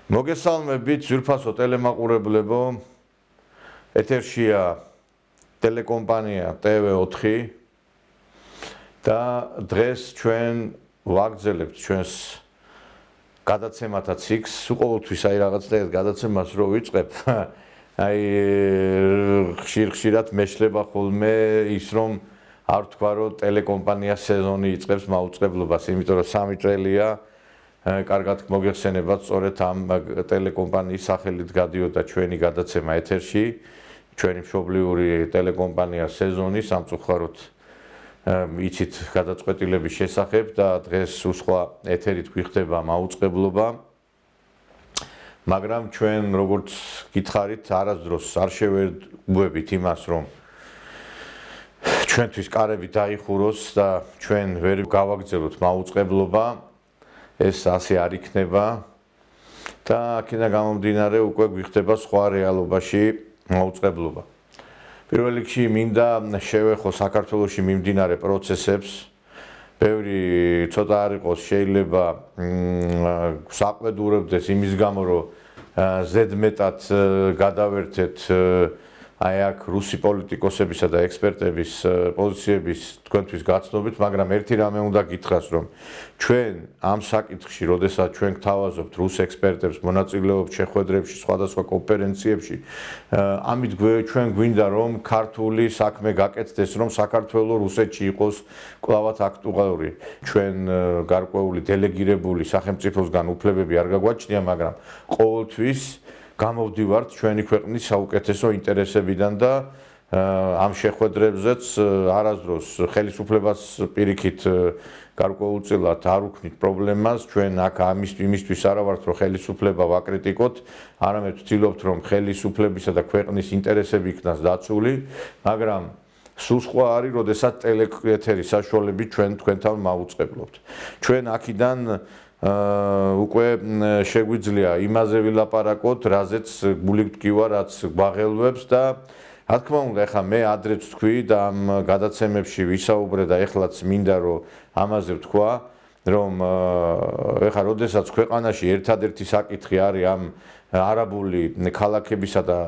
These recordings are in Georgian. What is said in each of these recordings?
მოგესალმებით ძვირფასო ტელემაყურებლებო. ეთერშია ტელეკომპანია TV4 და დღეს ჩვენ ვაგრძელებთ ჩვენს გადაცემათა ციკლს. უყოველთვის რაღაცნაირად გადაცემას რო ვიწყებ, ხშირად მეშლება ხოლმე ის რომ არ თქვა რომ ტელეკომპანიას სეზონი იწყებს მაუწყებლობას, იმიტომ რომ 3 წელია კარგად მოგეხსენებათ, სწორედ ამ ტელეკომპანიის სახელით გადიოდა ჩვენი გადაცემა ეთერში, ჩვენი მშობლიური ტელეკომპანია სეზონი, სამწუხაროდ იცით გადაწყვეტილების შესახებ და დღეს უსხვა ეთერით გვიხდება მაუწყებლობა. მაგრამ ჩვენ როგორც გითხარით, არასდროს არ შევერგუებით იმას, რომ ჩვენთვის კარები დაიხუროს და ჩვენ ვერ გავაგრძელოთ მაუწყებლობა. ეს ასე არ იქნება და აქედან გამომდინარე უკვე გვიხდება სხვა რეალობაში მაუწყებლობა. პირველ რიგში მინდა შევეხო საქართველოში მიმდინარე პროცესებს. ბევრი ცოტა არ იყოს შეიძლება საყვედურებდეს იმის გამო რომ ზედმეტად გადავერთეთ აი აქ რუსი პოლიტიკოსებისა და ექსპერტების პოზიციების თქვენთვის გაცნობით, მაგრამ ერთი რამე უნდა გითხრას, რომ ჩვენ ამ საკითხში, როდესაც ჩვენ გთავაზობთ რუს ექსპერტებს, მონაწილეობთ შეხვედრებში, სხვადასხვა კონფერენციებში, ამით ჩვენ გვინდა რომ ქართული საქმე გაკეთდეს, რომ საქართველოს რუსეთში იყოს კლავად აქტუალური. ჩვენ გარკვეული დელეგირებული სახელმწიფოსგან უფლებები არ გაგვაჩნია, მაგრამ ყოველთვის გამოვდივართ ჩვენი ქვეყნის საუკეთესო ინტერესებიდან და ამ შეხვედრებზეც არასდროს ხელისუფლებას პირიქით გარკვეულწილად არ უქმნით პრობლემას. ჩვენ აქ იმისთვის არა ვართ, რომ ხელისუფლება ვაკრიტიკოთ, არამედ ვცდილობთ, რომ ხელისუფლებისა და ქვეყნის ინტერესები იქნას დაცული, მაგრამ სულ სხვა არის, როდესაც ტელეეთერის საშუალებით ჩვენ თქვენთან მავუწყებლობთ. ჩვენ აქედან უკვე შეგვიძლია იმაზე ვილაპარაკოთ, რაზეც გული გტკივა, რაც გვაღელვებს და რა თქმა უნდა, ეხლა მე ადრეც თქვი და ამ გადაცემებში ვისაუბრე და ეხლაც მინდა რომ ამაზე ვთქვა, რომ ეხლა როდესაც ქვეყანაში ერთადერთი საკითხი არის ამ არაბული ქალაქებისა და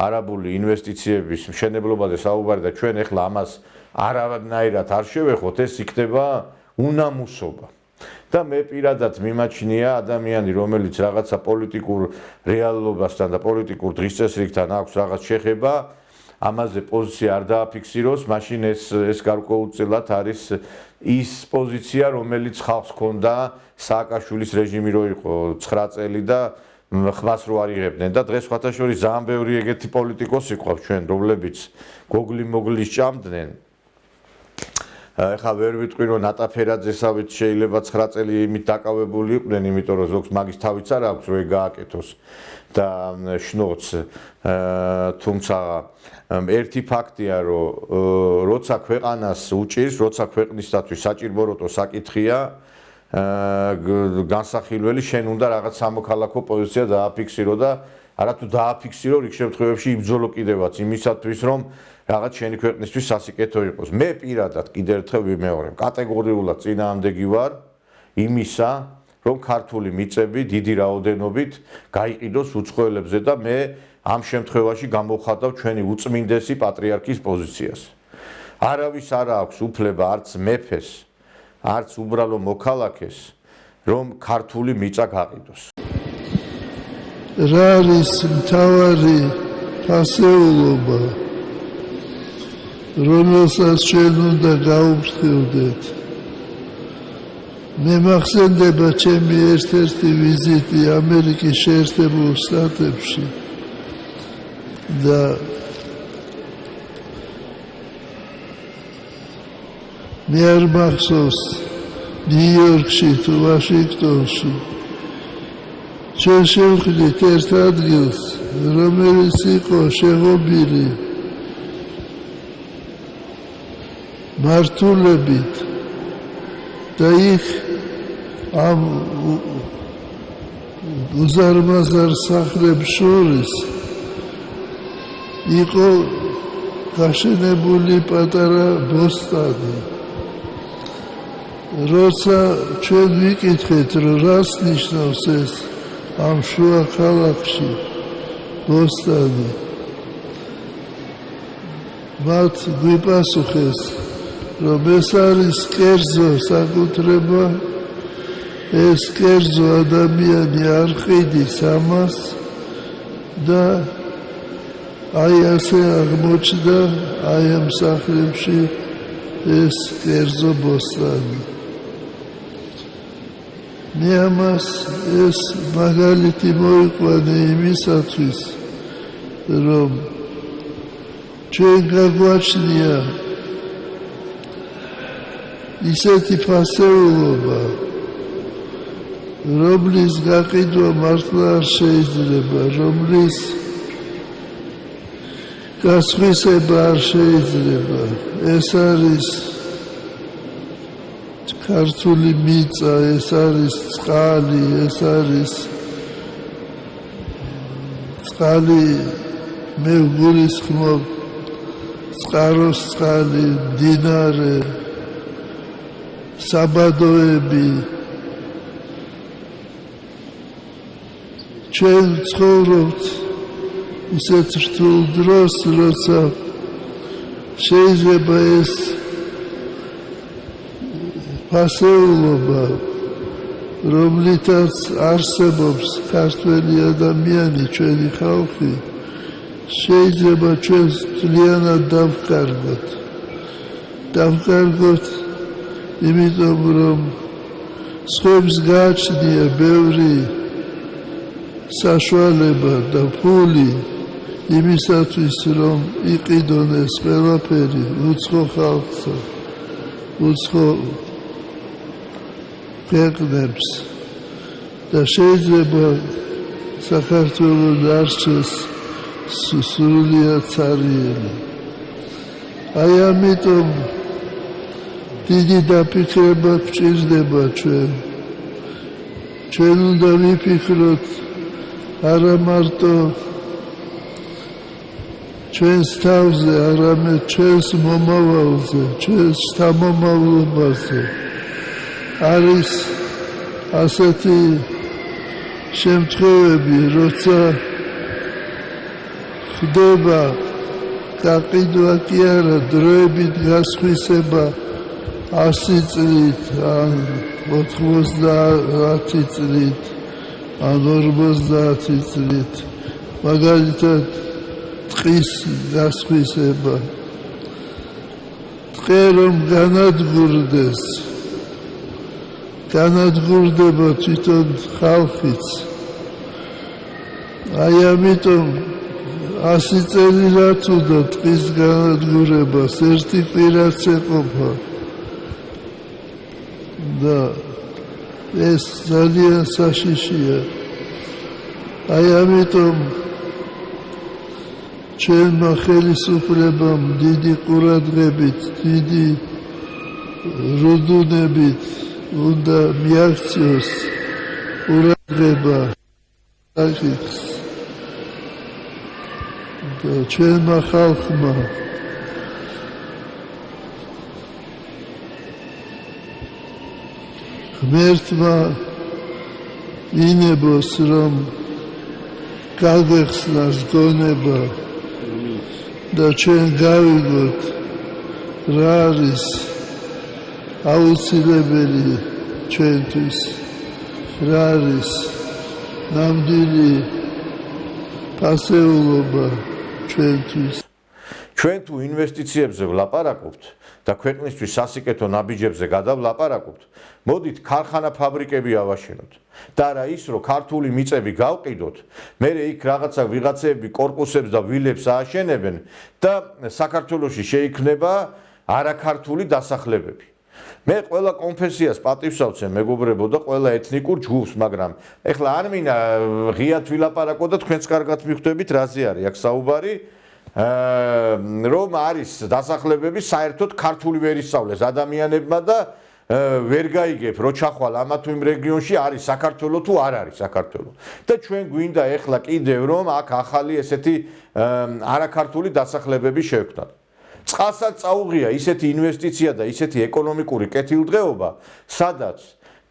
არაბული ინვესტიციების მშენებლობაზე საუბარი და ჩვენ ეხლა ამას არანაირად არ შევეხოთ, ეს იქნება უნამუსობა. და მე პირადად მიმაჩნია ადამიანი, რომელიც რაღაცა პოლიტიკურ რეალობასთან და პოლიტიკურ დღესწესრიგთან აქვს რაღაც შეხება, ამაზე პოზიცია არ დააფიქსიროს, მაშინ ეს გარკვეულწილად არის ის პოზიცია, რომელიც ხალხს ჰქონდა სააკაშვილის რეჟიმი რო იყო 9 წელი და ხმას რო არ იღებდნენ და დღეს ხათაშორის ძალიან ბევრი ეგეთი პოლიტიკოსი ყავს ჩვენ, რომლებიც გოგლი-მოგლი სჭამდნენ. ეხლა ვერ ვიტყვი რომ ნატაფერაძესავით შეიძლება 9 წელი იმით დაკავებული იყვნენ, იმიტომ რომ ზოგს მაგის თავიც არ აქვს რომ გააკეთოს და შნოც. თუმცა ერთი ფაქტია, რომ როცა ქვეყანას უჭირს, როცა ქვეყნისათვის საჭიროებო საკითხია, განსახილველი შენ უნდა რაღაც სამოქალაქო პოზიცია დააფიქსირო და არათუ დააფიქსირო, რიგ შემთხვევებში იბრძოლო კიდევაც იმისათვის, რომ რაღაც შენი ქვეყნისთვის სასიკეთო იყოს. მე პირადად კიდევ ერთხელ ვიმეორებ, კატეგორიულად წინააღმდეგი ვარ იმისა, რომ ქართული მიწები დიდი რაოდენობით გაიყიდოს უცხოელებზე და მე ამ შემთხვევაში გამოვხატავ ჩვენი უწმინდესი პატრიარქის პოზიციას. არავის არ აქვს უფლება არც მეფეს, არც უბრალო მოქალაქეს, რომ ქართული მიწა გაყიდოს. რა არის მთავარი ფასეულობა, რომელსაც ჩვენ უნდა გაუფრთხილდეთ? მე მახსენდება ჩემი ერთ-ერთი ვიზიტი ამერიკის შეერთებულ შტატებში და მე არ მახსოვს ნიუ-იორკში თუ ვაშინგტონში ჩვენ შევხვდით ერთ ადგილს, რომელიც იყო შეღობილი მართულებით და იქ ამ უზარმაზარ სახლებს შორის იყო გაშენებული პატარა ბოსტანი. როცა ჩვენ ვიკითხეთ, რომ რას ნიშნავს ეს, ამ შუა ქალაქში ბოსტანი მათ გვიპასუხეს რომ ეს არის კერძო საკუთრება ეს კერძო ადამიანი არ ყიდის ამას და აი ასე აღმოჩნდა აი ამ სახლებში ეს კერძო ბოსტანი მე ამას ეს მაგალითი მოიყვანე იმისათვის რომ ჩვენ გაგვაჩნია ისეთი ფასეულობა რომლის გაყიდვა მართლა არ შეიძლება რომლის გასხვისება არ შეიძლება ეს არის ქართული მიწა ეს არის წყალი ეს არის წყალი მე გულისხმობ წყაროს წყალი მდინარე საბადოები ჩვენ ცხოვრობთ ისეთ რთულ დროს როცა შეიძლება ეს ფასეულობა რომლითაც არსებობს ქართველი ადამიანი ჩვენი ხალხი შეიძლება ჩვენს მთლიანად დავკარგოთ იმიტომ რომ სხვებს გააჩნია ბევრი საშუალება და ფული იმისათვის რომ იყიდონ ეს ყველაფერი უცხო ხალხსა უცხო ქვეყნებს და შეიძლება საქართველოს დარჩეს სრულიად ცარიელი აი ამიტომ დიდი დაფიქრება გვჭირდება ჩვენ უნდა ვიფიქროთ არა მარტო ჩვენს თავზე არამედ ჩვენს მომავალზე ჩვენს შთამომავლობაზე არის ასეთი შემთხვევები როცა ხდება გაყიდვა კი არა დროებით გასხვისება 100 წლით ან 90 წლით ან 50 წლით მაგალითად ტყის გასხვისება ტყე რომ განადგურდება თვითონ ხალხიც აი ამიტომ 100 წელი რაც უნდა ტყის განადგურებას ერთი კვირაც ეყოფა და ეს ძალიან საშიშია აი ამიტომ ჩვენმა ხელისუფლებამ დიდი ყურადღებით დიდი რუდუნებით უნდა მიაქციოს ყურადღება საკითხს და ჩვენმა ხალხმა ღმერთმა ინებოს რომ გაგვეხსნას გონება და ჩვენ გავიგოთ რა არის აუცილებელი ჩვენთვის რა არის ნამდვილი ფასეულობა ჩვენთვის ჩვენ თუ ინვესტიციებზე ვლაპარაკობთ და ქვეყნისთვის სასიკეთო ნაბიჯებზე გადავლაპარაკობთ, მოდით ქარხანა ფაბრიკები ავაშენოთ და არა ის რომ ქართული მიწები გავყიდოთ, მერე იქ რაღაცა ვიღაცები კორპუსებს და ვილებს ააშენებენ და საქართველოში შეიქმნება არაქართული დასახლებები. მე ყველა კონფესიას პატივს ავცემ მეგობრებო და ყველა ეთნიკურ ჯგუფს, მაგრამ ეხლა არ მინდა ღიად ვილაპარაკო და თქვენც კარგად მიხვდებით რაზე არის აქ საუბარი. რომ არის დასახლებები საერთოდ ქართული ვერ ისწავლეს ადამიანებმა და ვერ გაიგებ რო ჩახვალ ამა თუ იმ რეგიონში არის საქართველოს თუ არ არის საქართველოს და ჩვენ გვინდა ეხლა კიდევ რომ აქ ახალი ესეთი არაქართული დასახლებები შევქმნათ. წყალსაც წაუღია ისეთი ინვესტიცია და ისეთი ეკონომიკური კეთილდღეობა, სადაც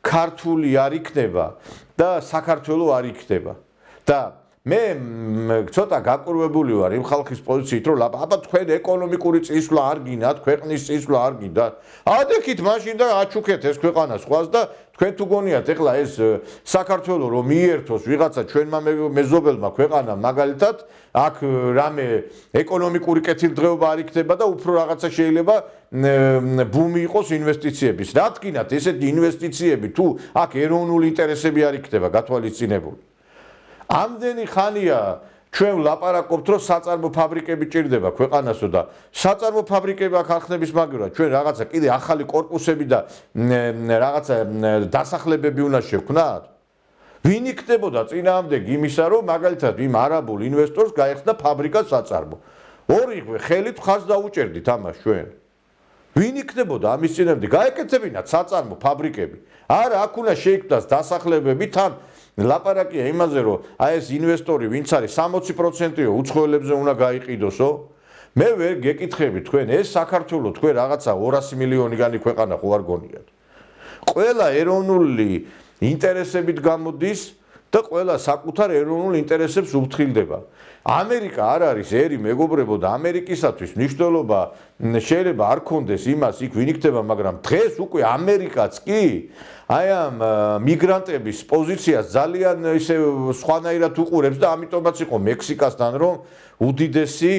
ქართული არ იქნება და საქართველოს არ იქნება. და მე ცოტა გაკურვებული ვარ იმ ხალხის პოზიციით, რომ აბა თქვენ ეკონომიკური წინსვლა არ გინდათ, ქვეყნის წინსვლა არ გინდათ. ადექით მაშინ და აჩუქეთ ეს ქვეყანა სხვას და თქვენ თუ გონიათ ეხლა ეს საქართველოს რომ მიერთოს ვიღაცა ჩვენმა მეზობელმა ქვეყანამ მაგალითად აქ რამე ეკონომიკური კეთილდღეობა არ იქნება და უფრო რაღაცა შეიძლება ბუმი იყოს ინვესტიციების. რა თქინათ ესეთი ინვესტიციები თუ აქ ეროვნული ინტერესები არ იქნება გათვალისწინებული. ამდენი ხანია ჩვენ ვლაპარაკობთ რომ საწარმო ფაბრიკები ჭირდება ქვეყანასო და საწარმო ფაბრიკები აქ ახსნების მაგივრად ჩვენ რაღაცა კიდე ახალი კორპუსები და რაღაცა დასახლებები უნდა შევქნათ. ვინ იქნებოდა წინააღმდეგ იმისა რომ მაგალითად იმ არაბულ ინვესტორს გაეხსნა ფაბრიკა საწარმო. ორივე ხელით ხაზ დაუჭერდით ამას ჩვენ. ვინ იქნებოდა ამის წინააღმდეგ გაეკეთებინათ საწარმო ფაბრიკები. არა აქ უნდა შეიქმნას დასახლებები თან ლაპარაკია იმაზე რომ აი ეს ინვესტორი ვინც არის 60%-ო უცხოელებზე უნდა გაიყიდოსო. მე ვერ გეკითხები თქვენ ეს საქართველოს თქვენ რაღაცა 200 მილიონიანი ქვეყანა ხო არ გონიათ. ყველა ეროვნული ინტერესებით გამოდის და ყველა საკუთარ ეროვნულ ინტერესებს უფრთხილდება. ამერიკა არ არის ერი მეგობრებო და ამერიკისათვის მნიშვნელობა შეიძლება არ კონდეს იმას იქ ვინ იქნება, მაგრამ დღეს უკვე ამერიკაც კი აი ამ მიგრანტების პოზიციას ძალიან ისე სხვანაირად უყურებს და ამიტომაც იყო მექსიკასთან რომ უდიდესი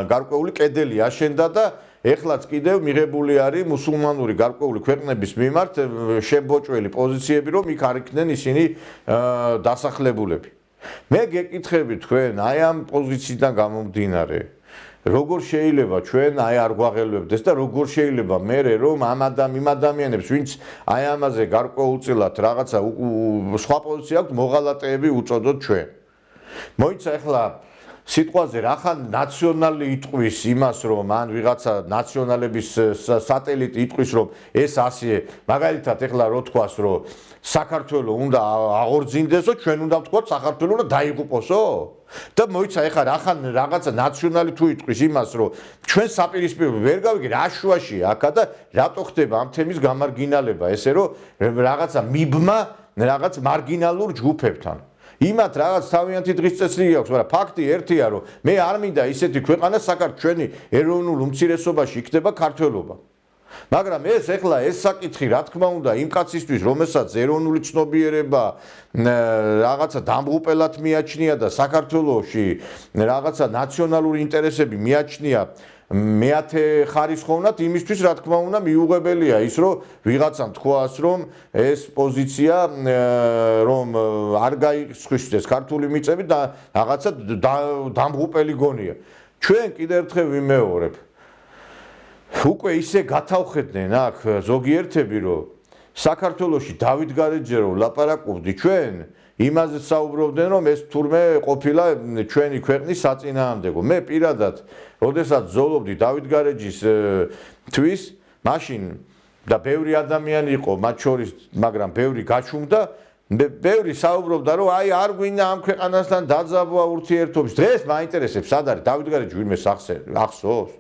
გარკვეული კედელი აშენდა და ეხლაც კიდევ მიღებული არის მუსულმანური გარკვეული ქვეყნების მიმართ შემბოჭველი პოზიციები რომ იქ არ იქნენ ისინი დასახლებულები. მე გეკითხები თქვენ აი ამ პოზიციიდან გამომდინარე როგორ შეიძლება ჩვენ აი არ გვაღელვებდეს და როგორ შეიძლება მე რომ იმ ადამიანებს ვინც აი ამაზე გარკვეულწილად რაღაცა სხვა პოზიცია აქვს მოღალატეები უწოდოთ ჩვენ. მოიცა ეხლა სიტყვაზე რახან ნაციონალი იტყვის იმას რომ ან ვიღაცა ნაციონალების სატელიტი იტყვის რომ ეს ასე მაგალითად ეხლა რო თქვას რომ საქართველოს უნდა აღორძინდესო ჩვენ უნდა ვთქვათ საქართველოს უნდა დაიღუპოსო და მოიცა ეხლა რახან რაღაცა ნაციონალი თუ იტყვის იმას რომ ჩვენ საპირისპირო ვერ გავიგე რა შუაშია აქა და რატო ხდება ამ თემის გამარგინალება ესე რომ რაღაცა მიბმა რაღაც მარგინალურ ჯგუფებთან იმათ რაღაც თავიანთი დღის წესრიგი აქვს, მაგრამ ფაქტი ერთია, რომ მე არ მინდა ისეთი ქვეყანა საქართველოს ჩვენი ეროვნულ უმცირესობაში იქნება ქართველობა. მაგრამ ეს ეხლა ეს საკითხი რა თქმა უნდა იმ კაცისთვის, რომელსაც ეროვნული ცნობიერება რაღაცა დამღუპელად მიაჩნია და საქართველოში რაღაცა ნაციონალური ინტერესები მიაჩნია მეათე ხარისხოვნად იმისთვის რა თქმა უნდა მიუღებელია ის რომ ვიღაცამ თქვას რომ ეს პოზიცია რომ არ გაიხსნის ქართული მიწები და რაღაცა დამღუპელი გონია. ჩვენ კიდევ ერთხელ ვიმეორებ. უკვე ისე გათავხედნენ აქ ზოგიერთები რომ საქართველოში დავით გარეჯე რომ ლაპარაკობდი ჩვენ იმაზე საუბრობდნენ რომ ეს თურმე ყოფილა ჩვენი ქვეყნის საწინააღმდეგო. მე პირადად როდესაც ზოლობდი დავით გარეჯის თვის მაშინ და ბევრი ადამიანი იყო მათ შორის მაგრამ ბევრი გაჩუმდა ბევრი საუბრობდა რომ აი არ გვინდა ამ ქვეყანასთან დაძაბვა ურთიერთობის. დღეს მაინტერესებს სად არის დავით გარეჯი ვინმე ახსოვს?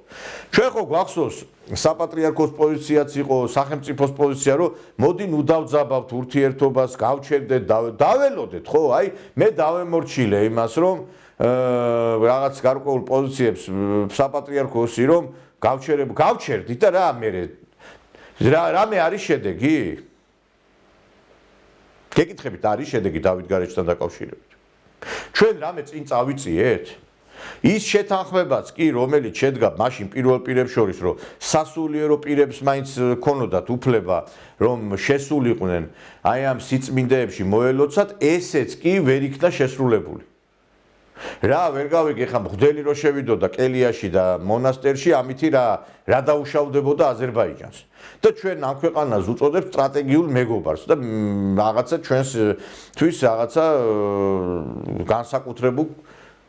ჩვენ ხო გვახსოვს საპატრიარქოს პოზიციაც იყო სახელმწიფოს პოზიცია რომ მოდი ნუ დავძაბავთ ურთიერთობას გავჩერდეთ დაველოდეთ ხო აი მე დავემორჩილე იმას რომ რაღაც გარკვეულ პოზიციებს საპატრიარქოსი რომ გავჩერდით და რა რამე არის შედეგი? გეკითხებით არის შედეგი დავით გარეჯთან დაკავშირებით? ჩვენ რამე წინ წავიწიეთ? ის შეთანხმებაც კი რომელიც შედგა მაშინ პირველ პირებს შორის რომ სასულიერო პირებს მაინც ქონოდათ უფლება რომ შესულიყვნენ აი ამ სიწმინდეებში მოელოცათ ესეც კი ვერ იქნა შესრულებული. რა ვერ გავიგე ხა მღვდელი რო შევიდოდა კელიაში და მონასტერში ამითი რა დაუშავდებოდა აზერბაიჯანს და ჩვენ ამ ქვეყანას უწოდებთ სტრატეგიულ მეგობარს და რაღაცა ჩვენთვის რაღაცა განსაკუთრებულ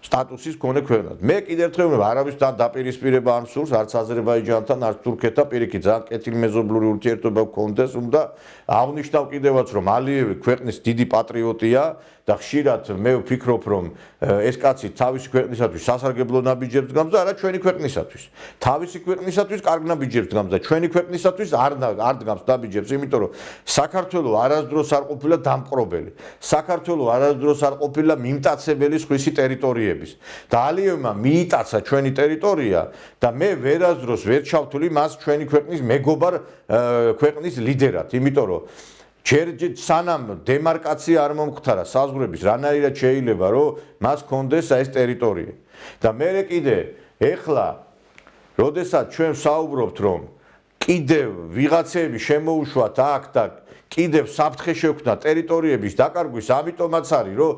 სტატუსის მქონე ქვეყნად. მე კიდევ ერთხელ ვიმეორებ არავისთან დაპირისპირება არ მსურს არც აზერბაიჯანთან არც თურქეთთან პირიქით ძალიან კეთილმეზობლური ურთიერთობა გქონდეს უნდა აღნიშნავ კიდევაც რომ ალიევი ქვეყნის დიდი პატრიოტია და ხშირად მე ვფიქრობ, რომ ეს კაცი თავისი ქვეყნისათვის სასარგებლო ნაბიჯებს დგამს და არა ჩვენი ქვეყნისათვის. თავისი ქვეყნისათვის კარგ ნაბიჯებს დგამს და ჩვენი ქვეყნისათვის არ დგამს ნაბიჯებს, იმიტომ რომ საქართველოს არასდროს არ ყოფილა დამპყრობელი. საქართველოს არასდროს არ ყოფილა მიმტაცებელი სხვისი ტერიტორიების. და ალიევმა მიიტაცა ჩვენი ტერიტორია და მე ვერასდროს ვერ ჩავთვლი მას ჩვენი ქვეყნის მეგობარ ქვეყნის ლიდერად, იმიტომ რომ ჯერ სანამ დემარკაცია არ მომხდარა საზღვრების, რანაირად შეიძლება რომ მას კონდეს ეს ტერიტორია. და მე კიდე ეხლა როდესაც ჩვენ საუბრობთ რომ კიდევ ვიღაცები შემოუშვათ აქ და კიდევ საფრთხე შექმნა ტერიტორიების დაკარგვის, ამიტომაც არის რომ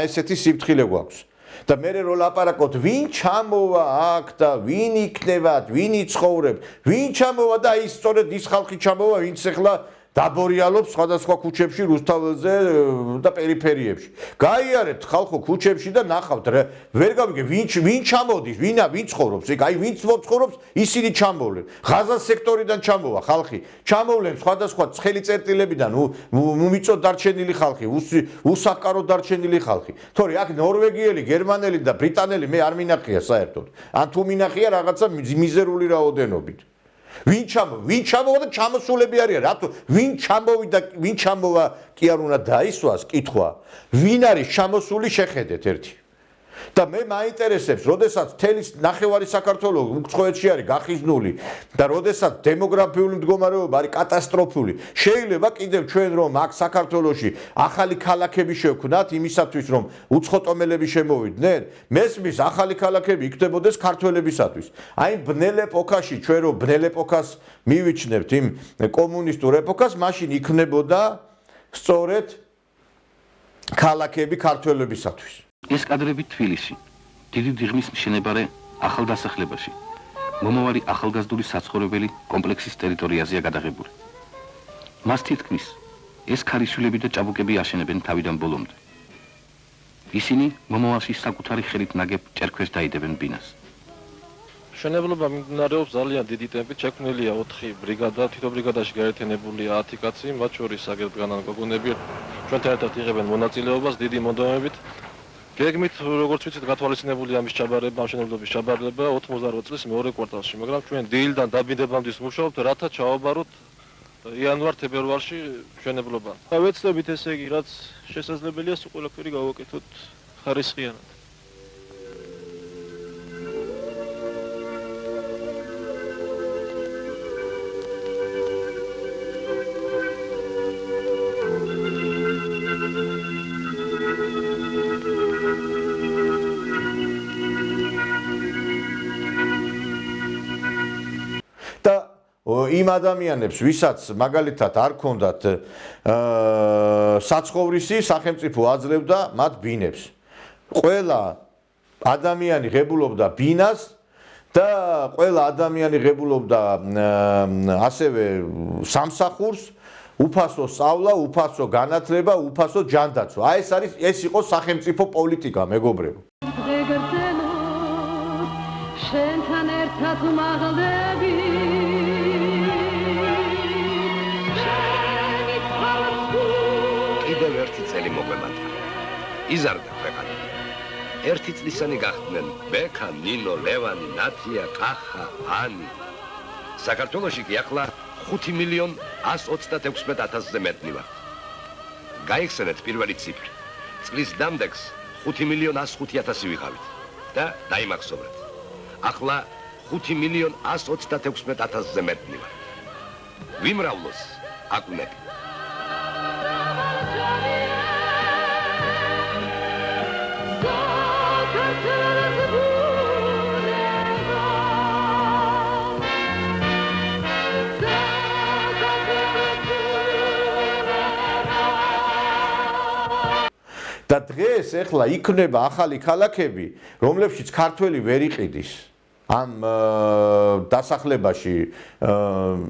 ესეთი სიფრთხილე გვაქვს. და მე რო ლაპარაკობთ, ვინ ჩამოვა აქ და ვინ იქნებათ, ვინ იცხოვრებს, ვინ ჩამოვა და ის სწორედ ის ხალხი ჩამოვა, ვინც ახლა დაბორიალობს სხვადასხვა ქუჩებში, რუსთაველზე და პერიფერიებში. გაიარეთ ხალხო ქუჩებში და ნახავთ, ვერ გავიგე ვინ ჩამოდის, ვინ ცხოვრობს, აი ვინც მოცხოვრობს, ისინი ჩამოვლენ. ღაზას სექტორიდან ჩამოვა ხალხი, ჩამოვლენ სხვადასხვა ცხელი წერტილებიდან, უმიწოდ დარჩენილი ხალხი, უსახკარო დარჩენილი ხალხი. თორე აქ ნორვეგიელი, გერმანელი და ბრიტანელი მე არ მინახია საერთოდ. ან თუ მინახია რაღაცა მიზერული რაოდენობით. ვინ ჩამოვა და ჩამოსულები არიან. რატო ვინ ჩამოვიდა, ვინ ჩამოვა კი არ უნდა დაისვას კითხვა. ვინ არის ჩამოსული შეხედეთ ერთი. და მე მაინტერესებს, როდესაც თელის ნახევარი საქართველოს უცხოეთში არის გახიზნული და როდესაც დემოგრაფიული მდგომარეობა არის კატასტროფული, შეიძლება კიდევ ჩვენ რომ აქ საქართველოში ახალი ქალაქები შევქნათ იმისათვის რომ უცხოტომელები შემოვიდნენ, მესმის ახალი ქალაქები იქნებოდეს ქართველებისათვის. აი ბნელ ეპოქაში ჩვენ რომ ბნელ ეპოქას მივიჩნევთ იმ კომუნისტურ ეპოქას, მაშინ იქნებოდა სწორედ ქალაქები ქართველებისათვის. ეს კადრები თბილისში, დიდი დიღმის მშენებარე ახალდასახლებაში, მომავალი ახალგაზრდული საცხოვრებელი კომპლექსის ტერიტორიაზეა გადაღებული. მას თითქმის ეს ქარიშვილები და ჭაბუკები აშენებენ თავიდან ბოლომდე. ისინი მომავალში საკუთარი ხელით ნაგებ ჭერქვეს დაიდებენ ბინას. მშენებლობა მიმდინარეობს ძალიან დიდი ტემპით, შექმნილია 4 ბრიგადა, თითო ბრიგადაში გაერთიანებულია 10 კაცი, მათ შორის აგერ განან გოგონები ჩვენთან ერთად იღებენ მონაწილეობას დიდი მონდომებით. გეგმით, როგორც ვიცით, გათვალისწინებულია ამის ჩაბარება, მშენებლობის ჩაბარება 88 წლის მეორე კვარტალში, მაგრამ ჩვენ დილიდან დაბინდებამდე ვმუშაობთ, რათა ჩავაბაროთ იანვარ-თებერვალში მშენებლობა. და ვეცდებით ესე იგი, რაც შესაძლებელია, სულ ყველაფერი გავაკეთოთ ხარისხიანად. იმ ადამიანებს, ვისაც მაგალითად არ ქონდათ საცხოვრისი, სახელმწიფო აძლევდა მათ ბინებს. ყველა ადამიანი ღებულობდა ბინას და ყველა ადამიანი ღებულობდა ასევე სამსახურს, უფასო სწავლა, უფასო განათლება, უფასო ჯანდაცვა. აი ეს იყო სახელმწიფო პოლიტიკა, მეგობრებო. შენთან ერთად მაღლები კიდევ ერთი წელი მოგვემართა. იზარდა ქვეყანა. ერთი წლისანი გახდნენ ბექა, ნინო, ლევანი, ნათია, კახა, ანი. საქართველოში კი ახლა 5.126.000-ზე მეტნი ვართ. გაიხსენეთ პირველი ციფრი. წლის დამდეგს 5.105.000 ვიღავით და დაიმახსოვრეთ. ახლა 5.126.000-ზე მეტნი ვართ. ვიმრავლოს აკუნები. და დღეს ეხლა იქნება ახალი ქალაქები, რომლებშიც ქართველი ვერ იყიდის ამ დასახლებაში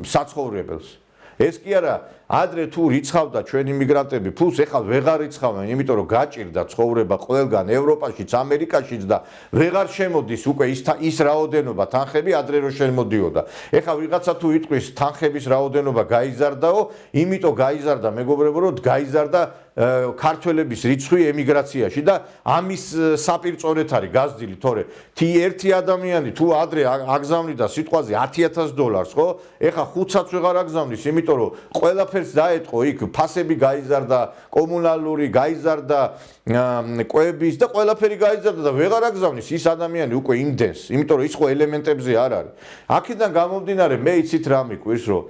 საცხოვრებელს. ეს კი არა ადრე თუ რიცხავდა ჩვენი მიგრანტები ფულს, ეხლა ვეღარ რიცხავენ, იმიტომ რომ გაჭირდა ცხოვრება ყველგან ევროპაშიც, ამერიკაშიც და ვეღარ შემოდის უკვე ის რაოდენობა თანხები ადრე რო შემოდიოდა. ეხლა ვიღაცა თუ იტყვის თანხების რაოდენობა გაიზარდაო, იმიტომ გაიზარდა მეგობრებო, რომ გაიზარდა ქართველების რიცხვი ემიგრაციაში და ამის საპირწორეთ არის გაზრდილი, თორე ერთი ადამიანი თუ ადრე აგზავნიდა სიტყვაზე $10,000, ხო? ეხლა 5-საც ვეღარ აგზავნის, იმიტომ რომ ყველაფერს დაეთყო იქ, ფასები გაიზარდა, კომუნალური გაიზარდა, კვების და ყველაფერი გაიზარდა და ვეღარ აგზავნის ის ადამიანი უკვე იმდენს, იმიტომ რომ ის ხო ელემენტებზე არ არის. აქედან გამომდინარე მე იცით რა მიკვირს, რომ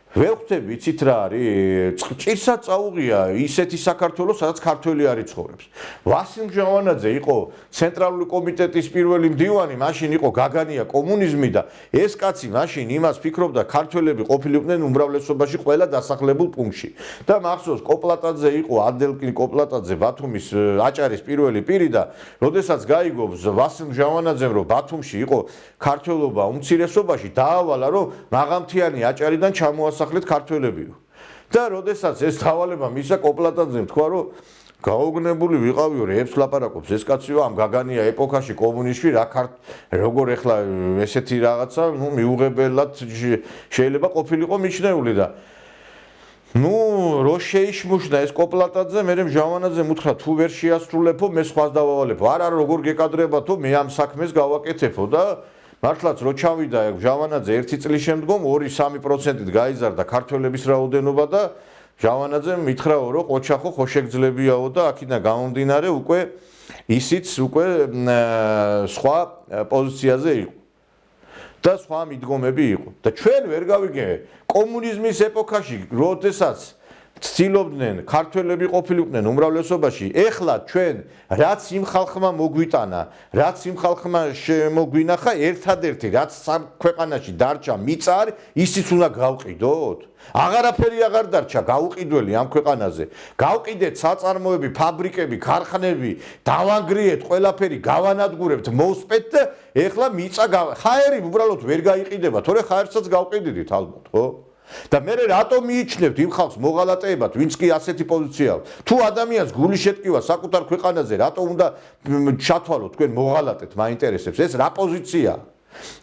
ვერ ხვდები, იცით რა არის? ჭირსაც წაუღია ისეთი საქართველოს, სადაც ქართველი არ იცხოვრებს. ვასილ მჟავანაძე იყო ცენტრალური კომიტეტის პირველი მდივანი, მაშინ იყო გაგანია კომუნიზმი და ეს კაცი მაშინ იმას ფიქრობდა, ქართველები ყოფილიყვნენ უმრავლესობაში ყველა დასახლებულ პუნქტში. და მახსოვს, კოპლატაძე იყო, ადელკინ კოპლატაძე, ბათუმის აჭარის პირველი პირი და როდესაც გაიგობს ვასილ მჟავანაძემ, რომ ბათუმში იყო ქართველობა უმცირესობაში, დაავალა, რომ მაღალმთიანი აჭარიდან ჩამოასახლეთ ქართველებიო. და როდესაც ეს დავალება მისცა კოპლატაძემ თქვა, რომ გაოგნებული ვიყავიო, რეებს ლაპარაკობს ეს კაციო ამ გაგანია ეპოქაში კომუნისტში როგორ ეხლა ესეთი რაღაცა, მიუღებელად შეიძლება ყოფილიყო მიჩნეული და რო შეიშმუშნა ეს კოპლატაძე, მე მჟავანაძემ უთხრა თუ ვერ შეასრულებო, მე სხვას დავავალებო. არა, როგორ გეკადრებათო, მე ამ საქმეს გავაკეთებო და მართლაც რო ჩავიდა მჟავანაძე 1 წლის შემდგომ 2-3%-ით გაიზარდა ქართველების რაოდენობა და მჟავანაძემ მითხრაო, რომ ყოჩახო ხო შეგძლებიაო და აქედან გამომდინარე უკვე ისიც უკვე სხვა პოზიციაზე იყო. და სხვა მიდგომები იყო. და ჩვენ ვერ გავიგე კომუნიზმის ეპოქაში, როდესაც ცდილობდნენ ქართველები ყოფილიყვნენ უმრავლესობაში, ეხლა ჩვენ რაც იმ ხალხმა მოგვიტანა, რაც იმ ხალხმა შემოგვინახა, ერთადერთი რაც ქვეყანაში დარჩა მიწარ, ისიც უნდა გავყიდოთ. აღარაფერი აღარ დარჩა გაუყიდველი ამ ქვეყანაზე. გავყიდეთ საწარმოები, ფაბრიკები, ქარხნები, დავანგრიეთ ყველაფერი, გავანადგურებთ, მოვსპეთ და ეხლა მიწა ხაერი უბრალოდ ვერ გაიყიდება, თორე ხაერსაც გავყიდით ალბათ, ხო? და მე რატომ მიიჩნევთ იმ ხალხს მოღალატეებად, ვინც კი ასეთი პოზიცია აქვს? თუ ადამიანს გული შეტკივა საკუთარ ქვეყანაზე, რატომ უნდა ჩათვალოთ თქვენ მოღალატეთ, მაინტერესებს ეს რა პოზიციაა?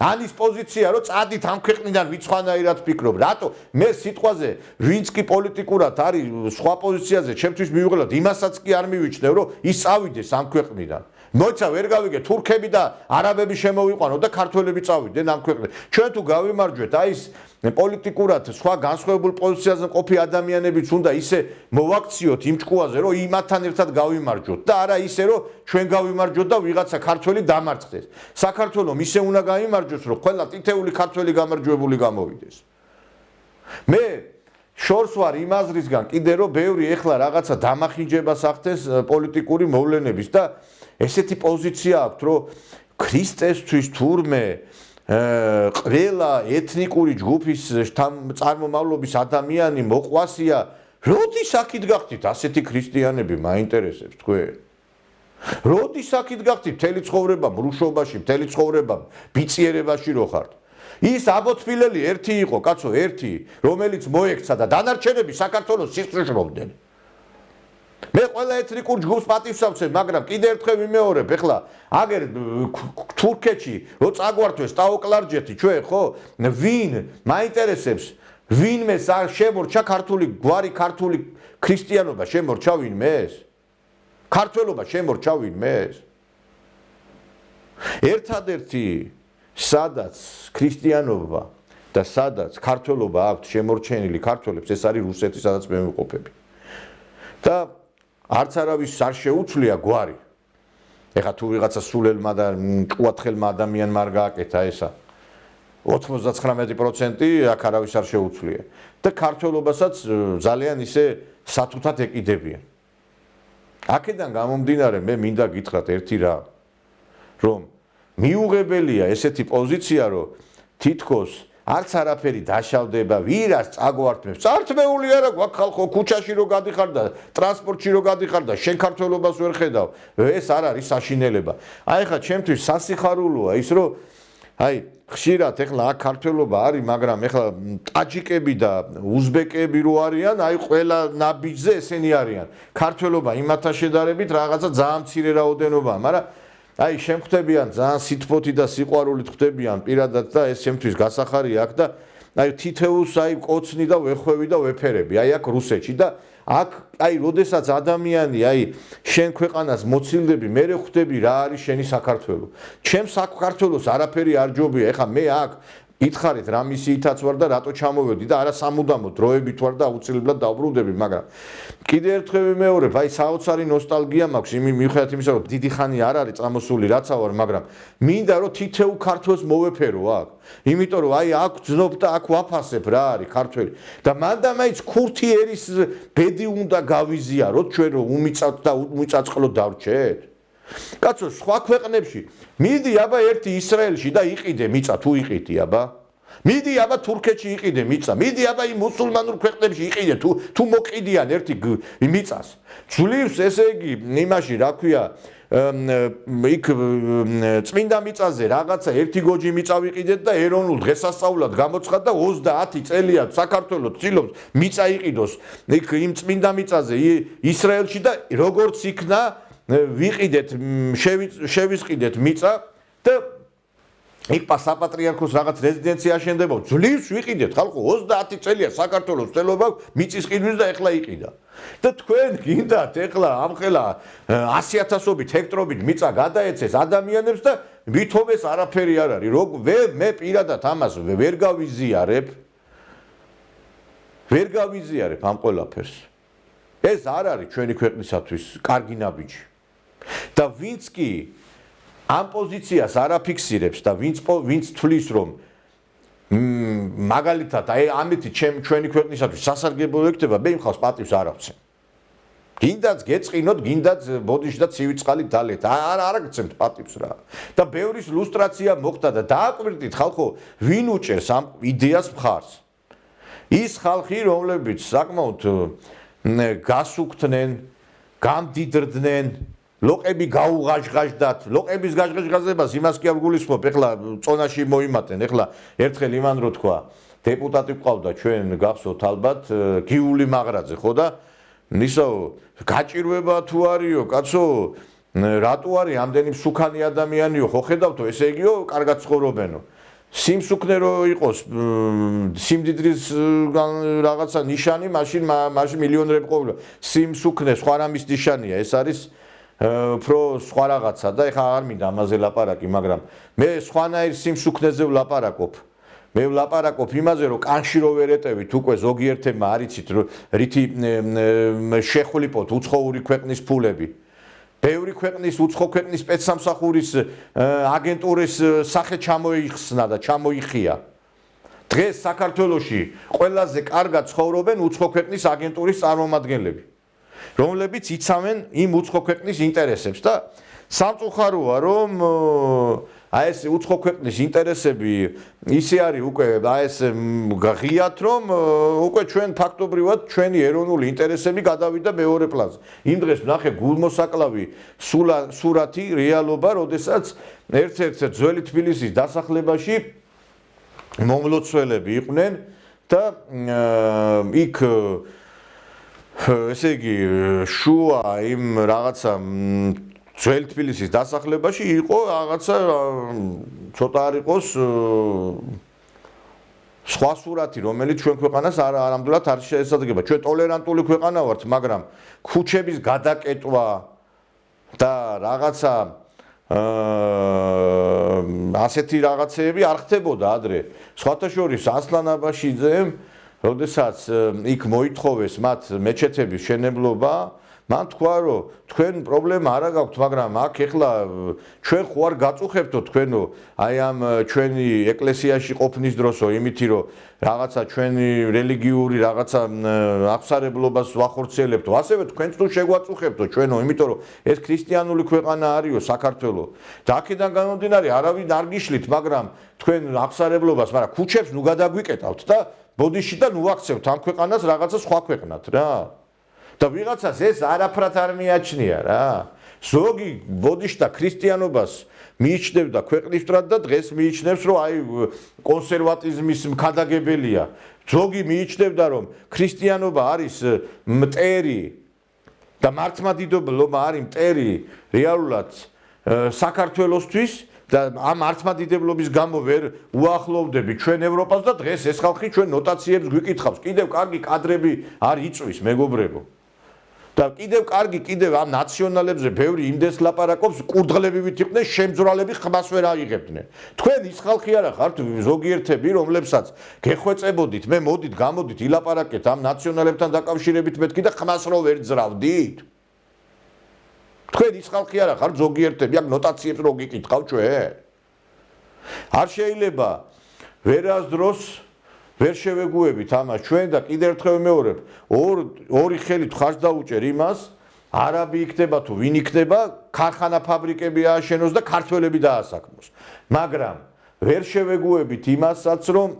ან ის პოზიცია, რომ წადით ამ ქვეყნიდან ვიცხანაირად ფიქრობ, რატო მე სიტყვაზე, ვინც კი პოლიტიკურად არის სხვა პოზიციაზე, ჩემთვის მიუღებლად, იმასაც კი არ მივიჩნევ, რომ ის წავიდეს ამ ქვეყნიდან. მოიცა ვერ გავიგე თურქები და არაბები შემოვიყვანო და ქართველები წავიდნენ ამ ქვეყნიდან. ჩვენ თუ გავიმარჯვეთ, აი ეს პოლიტიკურად სხვა განსხვავებულ პოზიციაზე მყოფი ადამიანებიც უნდა ისე მოვაქციოთ იმ ჭკუაზე, რომ იმათთან ერთად გავიმარჯვოთ და არა ისე, რომ ჩვენ გავიმარჯვოთ და ვიღაცა ქართველი დამარცხდეს. საქართველოს ისე უნდა გაიმარჯვოს, რომ ყველა ტითეული ქართველი გამარჯვებული გამოვიდეს. მე შორს ვარ იმ აზრისგან კიდე, რომ ბევრი ეხლა რაღაცა დამახინჯებას ახდენს პოლიტიკური მოვლენების და ესეთი პოზიცია აქვს, რომ ქრისტესთვის თურმე ყველა ეთნიკური ჯგუფის წარმომავლობის ადამიანი მოყვასია, როდის აქეთ გახდით ასეთი ქრისტიანები მაინტერესებს თქვენ? როდის აქეთ გახდით მთელი ცხოვრება მრუშობაში, მთელი ცხოვრება ბიციერებაში რო ხართ? ის აბოთფილელი ერთი იყო, კაცო, ერთი, რომელიც მოექცა და დანარჩენები საქართველოს სისხლშრობდნენ. მე ყველა ეთნიკურ ჯგუფს პატივსავწებ, მაგრამ კიდე ერთხელ ვიმეორებ, ეხლა აგერ თურქეთში რო წაგვართვეს ტაოკლარჯეთი, ჩვენ ხო? ვინ მაინტერესებს, ვინმე შემორჩა ქართული გვარი, ქართული ქრისტიანობა შემორჩა ვინმე ეს? ქართველობა შემორჩა ვინმე ეს? ერთადერთი სადაც ქრისტიანობა და სადაც ქართველობა აქვს შემორჩენილი ქართველებს, ეს არის რუსეთი, სადაც მე ვიმყოფები. და არც არავის არ შეუცვლია გვარი. ეხლა თუ ვიღაცა სულელმა და ჭუათხელმა ადამიანმა არ გააკეთა ესა 99% აქ არავის არ შეუცვლია. და ქართველობასაც ძალიან ისე სათუთად ეკიდებიან. აქედან გამომდინარე მე მინდა გითხრათ ერთი რა, რომ მიუღებელია ესეთი პოზიცია, რომ თითქოს არც არაფერი დაშავდება, ვირას წაგვართმევს. წართმეული არა გვაქვს ხალხო, ქუჩაში რო გადიხარ და ტრანსპორტში რო გადიხარ და შენ ქართველობას ვერ ხედავ. ეს არ არის საშინელება. აი ხა ჩემთვის სასიხარულოა ის, რომ აი ხშირად ეხლა აქ ქართველობა არის, მაგრამ ეხლა ტაჯიკები და უზბეკები რო არიან, აი ყველა ნაბიჯზე ესენი არიან. ქართველობა იმათთან შედარებით რაღაცა ძალიან მცირე რაოდენობაა, მაგრამ აი შემხვდებიან ძალიან სითბოთი და სიყვარულით ხვდებიან პირადად და ეს შემთთვის გასახარია აქ და აი თითეულს აი კოცნი და ვეხვევი და ვეფერები, აი აქ რუსეთში და აქ აი როდესაც ადამიანი აი შენ ქვეყანას მოცილდები, მე ხვდები რა არის შენი საქართველო. ჩემ საქართველოს არაფერი არ ჯობია, ეხა მე აქ ითხარით რა მისიითაც ვარ და რატო ჩამოვედი და არა სამუდამოდ დროებით ვარ და აუცილებლად დავბრუნდები, მაგრამ კიდე ერთხელ ვიმეორებ, აი საოცარი ნოსტალგია მაქვს მიუხედავად იმისა, რომ დიდი ხანი არ არის წამოსული რაცა ვარ, მაგრამ მინდა რომ თითეულ ქართველს მოვეფერო აქ. იმიტომ რომ აი აქ ძნობ და აქ ვაფასებ რა არის ქართველი და მანდა მაინც ქურთი ერის ბედი უნდა გავიზიაროთ ჩვენ რომ უმიწავთ და უმიწაწყლო დავრჩეთ. კაცო სხვა ქვეყნებში მიდი აბა ერთი ისრაელში და იყიდე მიწა თუ იყიდი აბა მიდი აბა თურქეთში იყიდე მიწა მიდი აბა იმ მუსულმანურ ქვეყნებში იყიდე თუ მოყიდიან ერთი მიწას ძლივს ესე იგი იმაში რა ქვია იქ წმინდა მიწაზე რაღაცა ერთი გოჯი მიწა ვიყიდეთ და ეროვნულ დღესასწაულად გამოცხადდა 30 წელია საქართველოს ცდილობს მიწა იყიდოს იქ იმ წმინდა მიწაზე ისრაელში და როგორც იქნა ვიყიდეთ შევისყიდეთ მიწა და იქ საპატრიარქოს რაღაც რეზიდენცია აშენდებოდა ძლივს ვიყიდეთ ხალხო 30 წელია საქართველოს წელობა მიწის ყიდვის და ეხლა იყიდა და თქვენ გინდათ ეხლა ამხელა 100,000-ობით ჰექტრობით მიწა გადაეცეს ადამიანებს და ვითომ ეს არაფერი არ არის მე პირადად ამას ვერ გავიზიარებ ამ ყველაფერს ეს არ არის ჩვენი ქვეყნისათვის კარგი ნაბიჯი და ვინც კი ამ პოზიციას არ აფიქსირებს და ვინც თვლის რომ მაგალითად აი ამით ჩვენი ქვეყნისათვის სასარგებლო იქნება მე იმ ხალხს პატივს არ ავცემ გინდაც გეწყინოთ გინდაც ბოდიში და ცივი წყალი დალეთ არ აგცემთ პატივს რა და ბევრის ლუსტრაცია მოხდა და დააკვირდით ხალხო ვინ უჭერს ამ იდეას მხარს ის ხალხი რომლებიც საკმაოდ გასუქთნენ გამდიდრდნენ ლოყები გაუღაშღაშდათ ლოყების გაშღაშგაზებას იმას კი არ გულისხმობ ეხლა წონაში მოიმატენ ეხლა ერთხელ იმან რო თქვა დეპუტატი ყავდა ჩვენ გახსოვთ ალბათ გიული მაღრაძე ხო და ისო გაჭირვება თუ არისო კაცო რატო არის ამდენი მსუქანი ადამიანიო ხო ხედავთო ესე იგიო კარგად ცხოვრობენო სიმსუქნე რო იყოს სიმდიდრის რაღაცა ნიშანი მაშინ მილიონერები ყოფილა სიმსუქნე სხვა რამის ნიშანია ეს არის უფრო სხვა რაღაცა და ეხლა არ მინდა ამაზე ლაპარაკი მაგრამ მე სხვანაირ სიმსუქნეზე ვლაპარაკობ მე ვლაპარაკობ იმაზე რომ კანში რო ვერ ეტევით უკვე ზოგიერთებმა არიცით რითი შეხვლიპოთ უცხოური ქვეყნის ფულები ბევრი ქვეყნის უცხო ქვეყნის სპეცსამსახურის აგენტურის სახე ჩამოიხსნა და ჩამოიხია დღეს საქართველოში ყველაზე კარგად ცხოვრობენ უცხო ქვეყნის აგენტურის წარმომადგენლები რომლებიც იცავენ იმ უცხო ქვეყნის ინტერესებს და სამწუხაროა რომ აი ეს უცხო ქვეყნის ინტერესები ისე არის უკვე აი ეს ღიათ რომ უკვე ჩვენ ფაქტობრივად ჩვენი ეროვნული ინტერესები გადავიდა მეორე პლანზე. იმ დღეს ნახე გულმოსაკლავი სურათი რეალობა, როდესაც ერთ-ერთ ძველი თბილისის დასახლებაში მომლოცველები იყვნენ და იქ ესე იგი შუა იმ რაღაცა ძველი თბილისის დასახლებაში იყო რაღაცა ცოტა არ იყოს სხვა სურათი რომელიც ჩვენ ქვეყანას არამდვილად არ შეესაძგება ჩვენ ტოლერანტული ქვეყანა ვართ მაგრამ ქუჩების გადაკეტვა და რაღაცა ასეთი რაღაცეები არ ხდებოდა ადრე სხვათა შორის ასლან აბაშიძემ როდესაც იქ მოითხოვეს მათ მეჩეთების შენებლობა მან თქვა რომ თქვენ პრობლემა არ გაქვთ მაგრამ აქ ეხლა ჩვენ ხო არ გაწუხებთო თქვენო აი ამ ჩვენი ეკლესიაში ყოფნის დროსო იმითი რომ რაღაცა ჩვენი რელიგიური რაღაცა აღსარებლობას ვახორციელებთო ასევე თქვენც თუ შეგვაწუხებთო ჩვენო იმიტომ რომ ეს ქრისტიანული ქვეყანა არისო საქართველო და აქედან გამომდინარე არავინ არ გიშლით მაგრამ თქვენ აღსარებლობას მაგრამ ქუჩებს ნუ გადაგვიკეტავთ და ბოდიში და ნუ აქცევთ ამ ქვეყანას რაღაცა სხვა ქვეყნად რა და ვიღაცას ეს არაფრად არ მიაჩნია რა. ზოგი ბოდიშთა ქრისტიანობას მიიჩნევდა ქვეყნისტრად და დღეს მიიჩნევს რომ აი კონსერვატიზმის მქადაგებელია. ზოგი მიიჩნევდა რომ ქრისტიანობა არის მტერი და მართლმადიდებლობა არის მტერი რეალურად საქართველოსთვის და ამ მართლმადიდებლობის გამო ვერ უახლოვდები ჩვენ ევროპას და დღეს ეს ხალხი ჩვენ ნოტაციებს გვიკითხავს. კიდევ კარგი კადრები არ იწვის მეგობრებო. და კიდევ ამ ნაციონალებზე ბევრი იმდეს ლაპარაკობს, კურდღლებივით იყვნენ, შემძვრალები ხმას ვერ აიღებდნენ. თქვენ ის ხალხი არა ხართ ზოგიერთები, რომლებსაც გეხვეწებოდით, მე მოდით, გამოდით, ილაპარაკეთ ამ ნაციონალებთან დაკავშირებით მეთქი და ხმას რო ვერ ძრავდით. თქვენ ის ხალხი არა ხართ ზოგიერთები, აქ ნოტაციებს რო გიკითხავ ჩვენ. არ შეიძლება ვერასდროს ვერ შევეგუებით ამას ჩვენ და კიდევ ერთხელ ვიმეორებ, ორი ხელით ხარჯ დაუჭერ იმას, არაბი იქნება თუ ვინ იქნება, ქარხანა ფაბრიკები ააშენოს და ქართველები დაასაქმოს. მაგრამ ვერ შევეგუებით იმასაც, რომ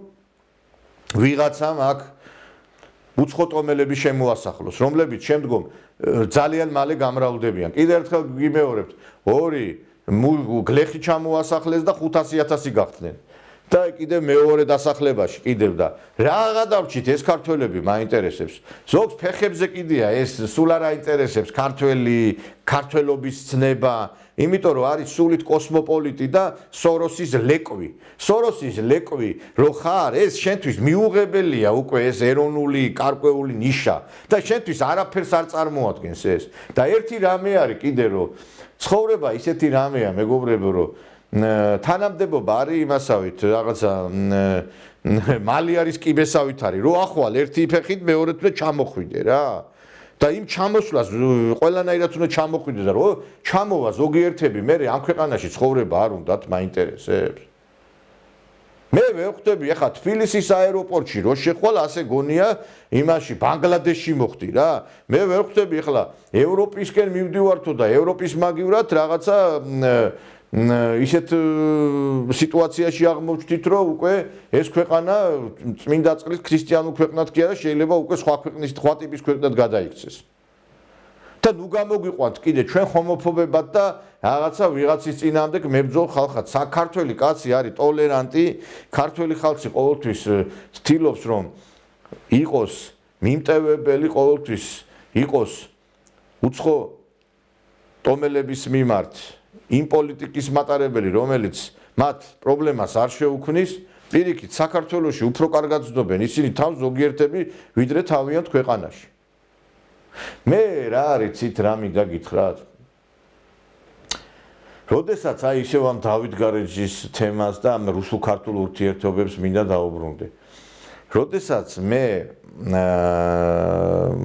ვიღაცამ აქ უცხოტომელები შემოასახლოს, რომლებიც შემდგომ ძალიან მალე გამრავლდებიან. კიდევ ერთხელ ვიმეორებთ, ორი გლეხი ჩამოასახლეს და 500,000 გახდნენ. და კიდევ მეორე დასახლებაში კიდევ და რაღა დავჭით ეს ქართველები მაინტერესებს. ზოგს ფეხებზე კიდია ეს სულ არ აინტერესებს ქართველობის ცნება, იმიტომ რომ არის სულით კოსმოპოლიტი და სოროსის ლეკვი. სოროსის ლეკვი რო ხარ, ეს შენთვის მიუღებელია უკვე ეს ეროვნული გარკვეული ნიშა და შენთვის არაფერს არ წარმოადგენს ეს. და ერთი რამე არის კიდე რომ ცხოვრება ისეთი რამეა მეგობრებო რომ თანამდებობა არის იმასავით რაღაცა მალი არის კიბესავით არის რომ ახვალ ერთი ფეხით მეორე თვე ჩამოხვიდე რა და იმ ჩამოსვლას ყველანაირად უნდა ჩამოხვიდე და რომ ჩამოვა ზოგიერთები მე ამ ქვეყანაში ცხოვრება არ უნდათ მაინტერესებს მე ვეხვდები ახლა თბილისის აეროპორტში რო შეხვალ ასე გონია იმაში ბანგლადეშში მოხდი რა მე ვეხვდები ახლა ევროპისკენ მივდივარ თუ და ევროპის მაგივრად რაღაცა ისეთ სიტუაციაში აღმოჩნდით რომ უკვე ეს ქვეყანა წმინდა წყლის ქრისტიანულ ქვეყნად კი არა შეიძლება უკვე სხვა ქვეყნის სხვა ტიპის ქვეყნად გადაიქცეს და ნუ გამოგვიყვანთ კიდე ჩვენ ჰომოფობებად და რაღაცა ვიღაცის წინააღმდეგ მებრძოლ ხალხად საქართველი კაცი არის ტოლერანტი ქართველი ხალხი ყოველთვის ცდილობს რომ იყოს მიმტევებელი ყოველთვის იყოს უცხო ტომელების მიმართ იმ პოლიტიკის მატარებელი, რომელიც მათ პრობლემას არ შეუქმნის, პირიქით საქართველოში უფრო კარგად ზნობენ ისინი თავს ზოგიერთები, ვიდრე თავიანთ ქვეყანაში. მე რა არიცით რა მინდა გითხრათ. როდესაც აი ისევ ამ დავით გარეჯის თემას და ამ რუსულ-ქართულ ურთიერთობებს მინდა დაუბრუნდე. როდესაც მე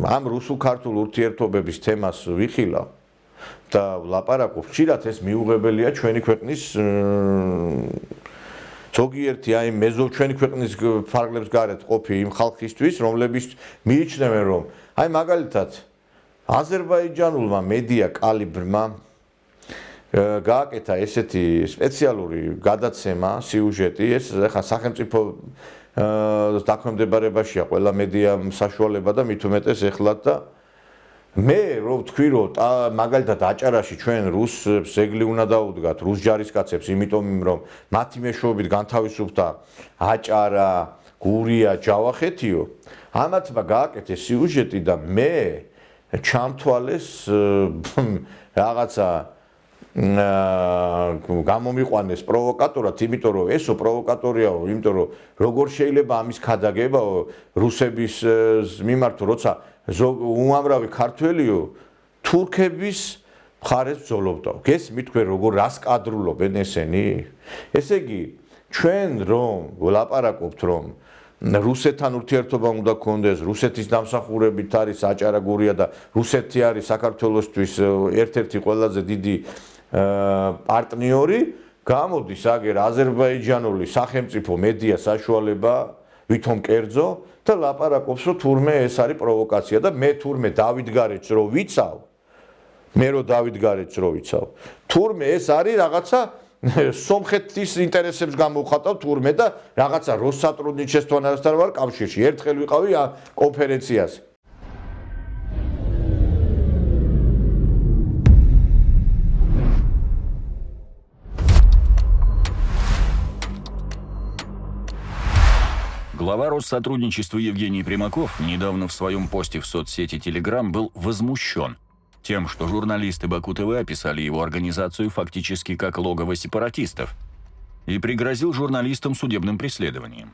ამ რუსულ-ქართულ ურთიერთობების თემას ვიხილავ და ლაპარაკობ, ხშირად ეს მიუღებელია ჩვენი ქვეყნის ზოგიერთი აი ჩვენი ქვეყნის ფარგლებს გარეთ ყოფი იმ ხალხისთვის, რომლებიც მიიჩნევენ რომ აი მაგალითად აზერბაიჯანულმა მედია კალიბრმა გააკეთა ესეთი სპეციალური გადაცემა, სიუჟეტი, ეს ახლა სახელმწიფო დაქვემდებარებაშია ყველა მედია საშუალება და მით უმეტეს ეხლად და მე რო ვთქვი რომ მაგალითად აჭარაში ჩვენ რუსებს ეგლი უნდა დაუდგათ რუს ჯარისკაცებს იმიტომ რომ მათი მეშვეობით განთავისუფლდა აჭარა, გურია, ჯავახეთიო ამათმა გააკეთეს სიუჟეტი და მე ჩამთვალეს რაღაცა გამომიყვანეს პროვოკატორად, იმიტომ რომ ესო პროვოკატორიაო, იმიტომ რომ როგორ შეიძლება ამის ქადაგებაო რუსების მიმართ, როცა უამრავი ქართველიო თურქების მხარეს ბრძოლობდაო. გესმით თქვენ როგორ რას კადრულობენ ესენი? ესე იგი, ჩვენ რომ ვლაპარაკობთ რომ რუსეთთან ურთიერთობა უნდა გქონდეს, რუსეთის დამსახურებით არის აჭარა, გურია და რუსეთი არის საქართველოსთვის ერთ-ერთი ყველაზე დიდი პარტნიორი, გამოდის აგერ აზერბაიჯანული სახელმწიფო მედია საშუალება, ვითომ კერძო და ლაპარაკობს რომ თურმე ეს არის პროვოკაცია და მე თურმე დავით გარეჯს რო ვიცავ, თურმე ეს არის რაღაცა სომხეთის ინტერესებს გამოვხატავ თურმე და რაღაცა როსსატრუდნიჩესთან ვარ კავშირში. ერთხელ ვიყავი კონფერენციაზე. Глава Россотрудничества Евгений Примаков недавно в своем посте в соцсети Telegram был возмущен тем, что журналисты Баку ТВ описали его организацию фактически как логово сепаратистов, и пригрозил журналистам судебным преследованием.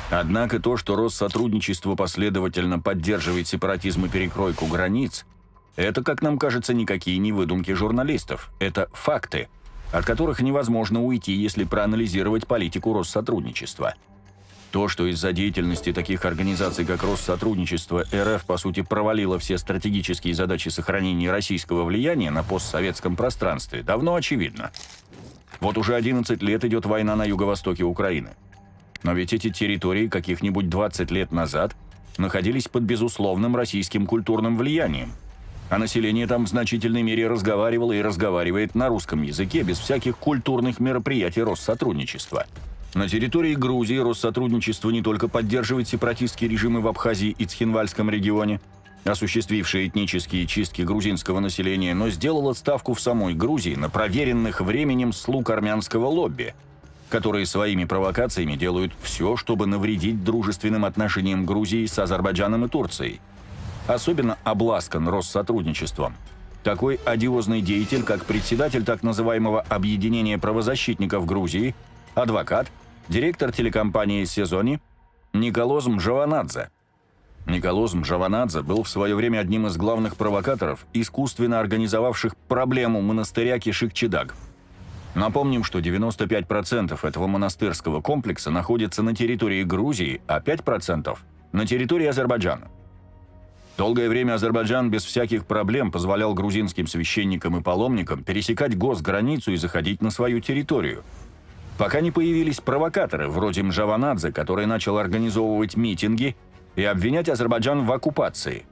Однако то, что Россотрудничество последовательно поддерживает сепаратизм и перекройку границ, это, как нам кажется, никакие не выдумки журналистов. Это факты, от которых невозможно уйти, если проанализировать политику Россотрудничества. То, что из-за деятельности таких организаций, как Россотрудничество, РФ, по сути, провалила все стратегические задачи сохранения российского влияния на постсоветском пространстве, давно очевидно. Вот уже 11 лет идет война на юго-востоке Украины. Но ведь эти территории каких-нибудь 20 лет назад находились под безусловным российским культурным влиянием, а население там в значительной мере разговаривало и разговаривает на русском языке без всяких культурных мероприятий Россотрудничества. На территории Грузии Россотрудничество не только поддерживает сепаратистские режимы в Абхазии и Цхинвальском регионе, осуществившие этнические чистки грузинского населения, но сделало ставку в самой Грузии на проверенных временем слуг армянского лобби, которые своими провокациями делают все, чтобы навредить дружественным отношениям Грузии с Азербайджаном и Турцией. Особенно обласкан Россотрудничеством такой одиозный деятель, как председатель так называемого Объединения правозащитников Грузии, адвокат, директор телекомпании «Сезони» Николоз Мжаванадзе. Николоз Мжаванадзе был в свое время одним из главных провокаторов, искусственно организовавших проблему монастыря Кишик-Чидаг. Напомним, что 95% этого монастырского комплекса находится на территории Грузии, а 5% на территории Азербайджана. Долгое время Азербайджан без всяких проблем позволял грузинским священникам и паломникам пересекать госграницу и заходить на свою территорию, пока не появились провокаторы, вроде Мжаванадзе, который начал организовывать митинги и обвинять Азербайджан в оккупации.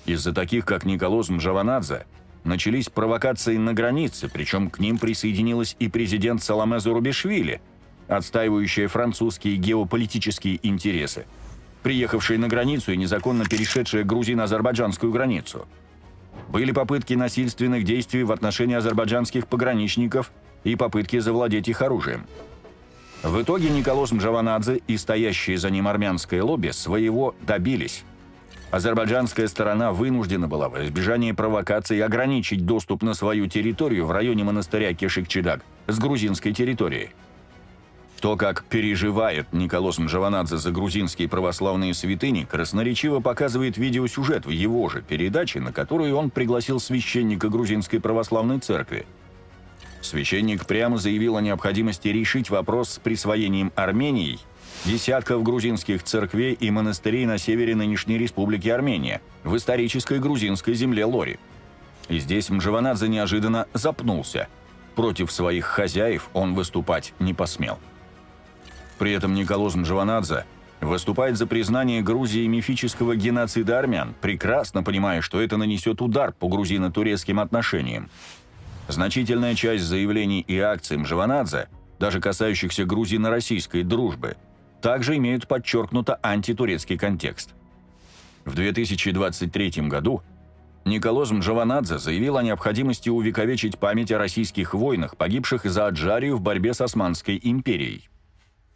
Из-за таких, как Николоз Мжаванадзе, начались провокации на границе, причем к ним присоединилась и президент Саломе Зурабишвили, отстаивающая французские геополитические интересы, приехавшая на границу и незаконно перешедшая грузино-азербайджанскую границу. Были попытки насильственных действий в отношении азербайджанских пограничников и попытки завладеть их оружием. В итоге Николоз Мжаванадзе и стоящие за ним армянское лобби своего добились. Азербайджанская сторона вынуждена была в избежание провокаций ограничить доступ на свою территорию в районе монастыря Кишик-Чидаг с грузинской территории. То, как переживает Николоз Мжаванадзе за грузинские православные святыни, красноречиво показывает видеосюжет в его же передаче, на которую он пригласил священника грузинской православной церкви. Священник прямо заявил о необходимости решить вопрос с присвоением Арменией десятков грузинских церквей и монастырей на севере нынешней республики Армения, в исторической грузинской земле Лори. И здесь Мжаванадзе неожиданно запнулся. Против своих хозяев он выступать не посмел. При этом Николоз Мжаванадзе выступает за признание Грузии мифического геноцида армян, прекрасно понимая, что это нанесет удар по грузино-турецким отношениям. Значительная часть заявлений и акций Мжаванадзе, даже касающихся грузино-российской дружбы, также имеют подчеркнуто антитурецкий контекст. В 2023 году Николоз Мжаванадзе заявил о необходимости увековечить память о российских воинах, погибших за Аджарию в борьбе с Османской империей.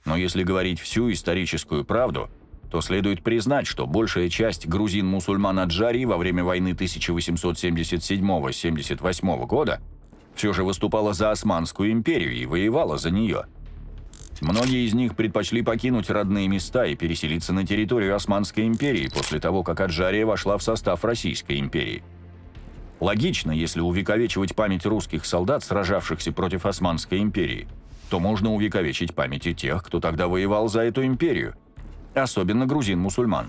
Но если говорить всю историческую правду, то следует признать, что большая часть грузин-мусульман Аджарии во время войны 1877-78 года все же выступала за Османскую империю и воевала за нее. Многие из них предпочли покинуть родные места и переселиться на территорию Османской империи после того, как Аджария вошла в состав Российской империи. Логично, если увековечивать память русских солдат, сражавшихся против Османской империи, то можно увековечить память и тех, кто тогда воевал за эту империю, особенно грузин-мусульман.